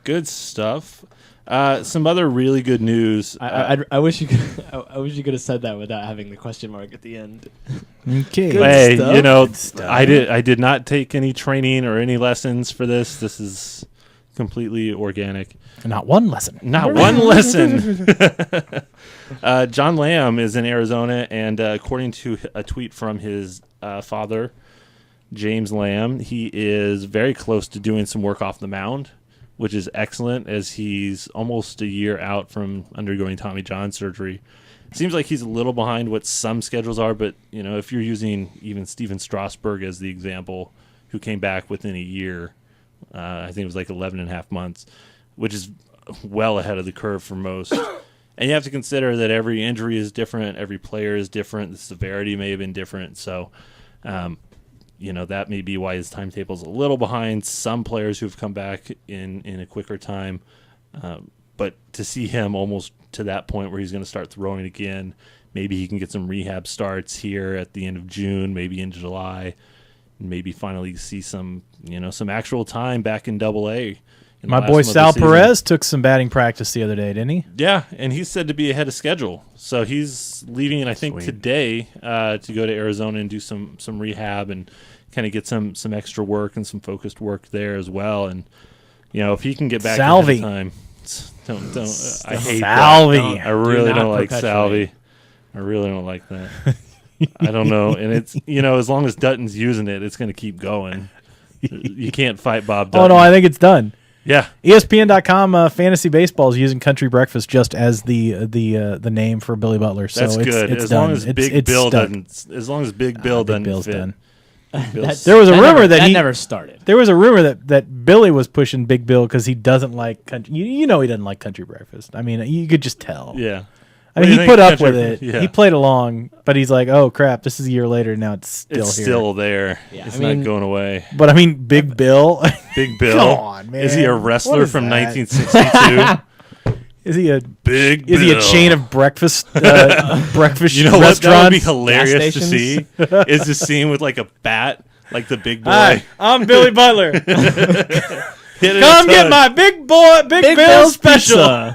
good stuff. Some other really good news. I wish you could. I wish you could have said that without having the question mark at the end. Okay. Hey, good stuff. I did not take any training or any lessons for this. This is completely organic. Not one lesson. Not one lesson. John Lamb is in Arizona, and according to a tweet from his father, James Lamb, he is very close to doing some work off the mound, which is excellent as he's almost a year out from undergoing Tommy John surgery. It seems like he's a little behind what some schedules are, but if you're using even Steven Strasburg as the example, who came back within a year, I think it was like 11 and a half months, which is well ahead of the curve for most. And you have to consider that every injury is different, every player is different, the severity may have been different, so that may be why his timetable is a little behind some players who've come back in a quicker time. But to see him almost to that point where he's going to start throwing again, maybe he can get some rehab starts here at the end of June, maybe in July, and maybe finally see some actual time back in Double-A. My boy Sal Perez took some batting practice the other day, didn't he? Yeah, and he's said to be ahead of schedule. So he's leaving, I think, today to go to Arizona and do some rehab and kind of get some extra work and some focused work there as well. And if he can get back ahead of time, don't I hate Salvi. That. I really don't like Salvi. I really don't like that. I don't know, and it's as long as Dutton's using it, it's going to keep going. You can't fight Bob Dutton. Oh no, I think it's done. Yeah, ESPN.com fantasy baseball is using Country Breakfast just as the name for Billy Butler. So that's good. It's as done. long as Big Bill doesn't. As long as Big Bill doesn't fit. Done. There was a rumor that never started. There was a rumor that Billy was pushing Big Bill because he doesn't like country. He doesn't like Country Breakfast. I mean, you could just tell. Yeah. I mean, he put up with it. Yeah. He played along, but he's like, "Oh crap! This is a year later. Now it's still here. Still there. Yeah, it's not going away." But I mean, Big Bill. Big Bill. Come on, man. Is he a wrestler from 1962? Is he a Big? Is he a chain of breakfast breakfast? You know what? That would be hilarious to see. Is the scene with like a bat, like the big boy. Hi, I'm Billy Butler. Come get my Big Bill special.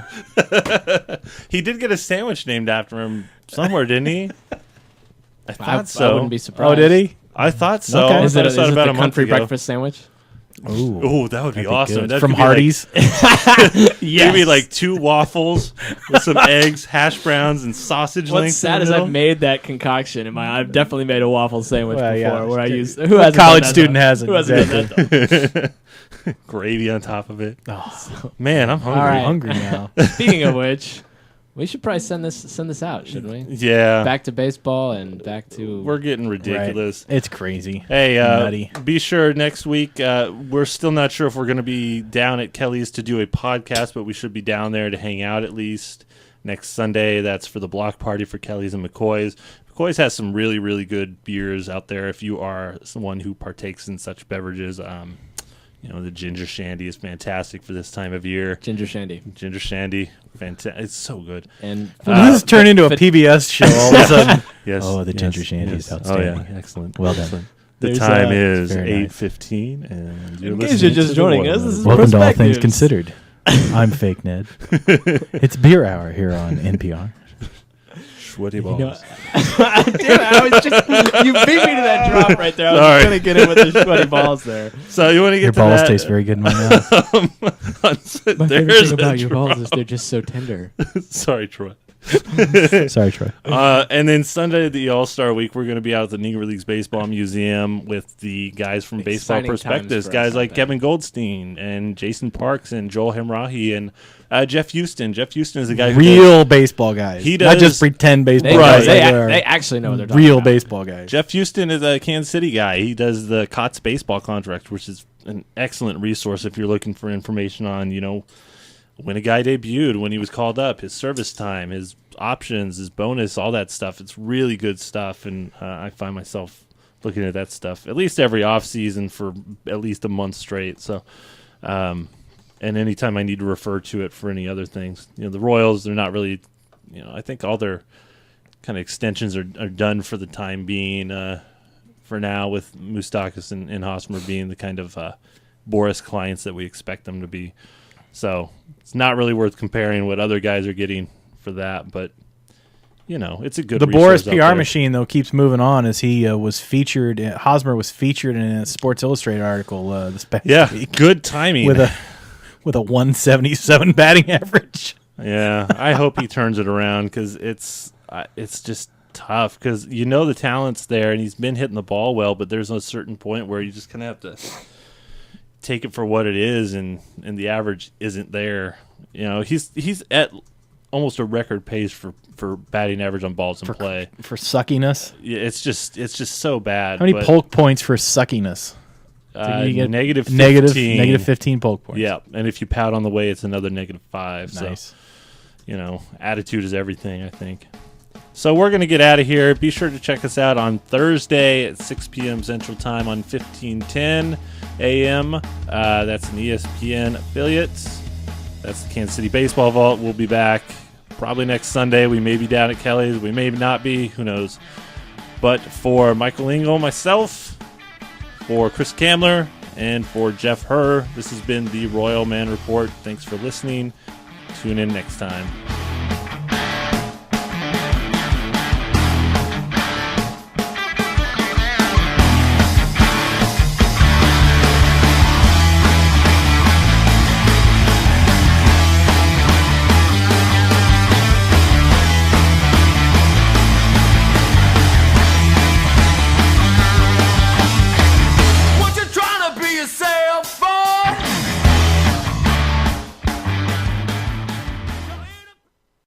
He did get a sandwich named after him somewhere, didn't he? I thought so. I wouldn't be surprised. Oh, did he? I thought so. Okay. Is it the country breakfast sandwich? Ooh, that would be awesome. That'd from Hardee's. Yes. Maybe like 2 waffles with some eggs, hash browns, and sausage links. What's sad is I've made that concoction. I've definitely made a waffle sandwich before. Yeah, where I use a college student hasn't. Who hasn't done that though? Gravy on top of it. Oh. Man, I'm hungry. I'm hungry now. Speaking of which, we should probably send this out, shouldn't we? Yeah. Back to baseball and back to... We're getting ridiculous. Right. It's crazy. Hey, nutty. Be sure next week, we're still not sure if we're going to be down at Kelly's to do a podcast, but we should be down there to hang out at least. Next Sunday, that's for the block party for Kelly's and McCoy's. McCoy's has some really, really good beers out there if you are someone who partakes in such beverages. The ginger shandy is fantastic for this time of year. Ginger shandy, fantastic. It's so good. And this has turned into a PBS show all of a sudden. Yes. Oh, the ginger shandy is outstanding. Oh yeah, excellent. Well done. The time is 8:15, and you're in case listening you're just to joining the us, this is Welcome to All Things Perspectives. Considered. I'm Fake Ned. It's beer hour here on NPR. Sweaty balls. I was just you beat me to that drop right there. I was Sorry. gonna get it with the sweaty balls there. So you want to get Your to balls that? taste very good in my mouth. My favorite thing about your balls is they're just so tender. Sorry, Troy. Sorry, Troy. And then Sunday, the All-Star Week, we're going to be out at the Negro Leagues Baseball Museum with the guys from Baseball Exciting Perspectives, times for guys us, like I bet. Kevin Goldstein and Jason Parks and Joel Hemrahi and Jeff Houston. Jeff Houston is the guy who Real baseball guys. He Not does- just pretend baseball They, guys. they, Like, they actually know what they're talking real about. baseball guys. Jeff Houston is a Kansas City guy. He does the COTS baseball contract, which is an excellent resource if you're looking for information on, when a guy debuted, when he was called up, his service time, his options, his bonus, all that stuff. It's really good stuff, and I find myself looking at that stuff at least every off season for at least a month straight. So, and anytime I need to refer to it for any other things, the Royals, they're not really, I think all their kind of extensions are done for the time being. For now, with Moustakas and Hosmer being the kind of Boris clients that we expect them to be. So it's not really worth comparing what other guys are getting for that, but it's a good. The Boris resource out PR there. machine though keeps moving on as he was featured. Hosmer was featured in a Sports Illustrated article this past week Good timing with a 177 batting average. Yeah, I hope he turns it around because it's just tough because the talent's there and he's been hitting the ball well, but there's a certain point where you just kind of have to take it for what it is, and the average isn't there. He's at almost a record pace for batting average on balls in play. For suckiness. Yeah, it's just so bad. How many but, polk points for suckiness? You get negative 15. negative 15 polk points. Yeah, and if you pout on the way, it's another -5. Nice. So, attitude is everything, I think. So we're going to get out of here. Be sure to check us out on Thursday at 6 p.m. Central Time on 1510 a.m. That's an ESPN affiliate. That's the Kansas City Baseball Vault. We'll be back probably next Sunday. We may be down at Kelly's. We may not be. Who knows? But for Michael Engel, myself, for Chris Kamler, and for Jeff Herr, this has been the Royalman Report. Thanks for listening. Tune in next time.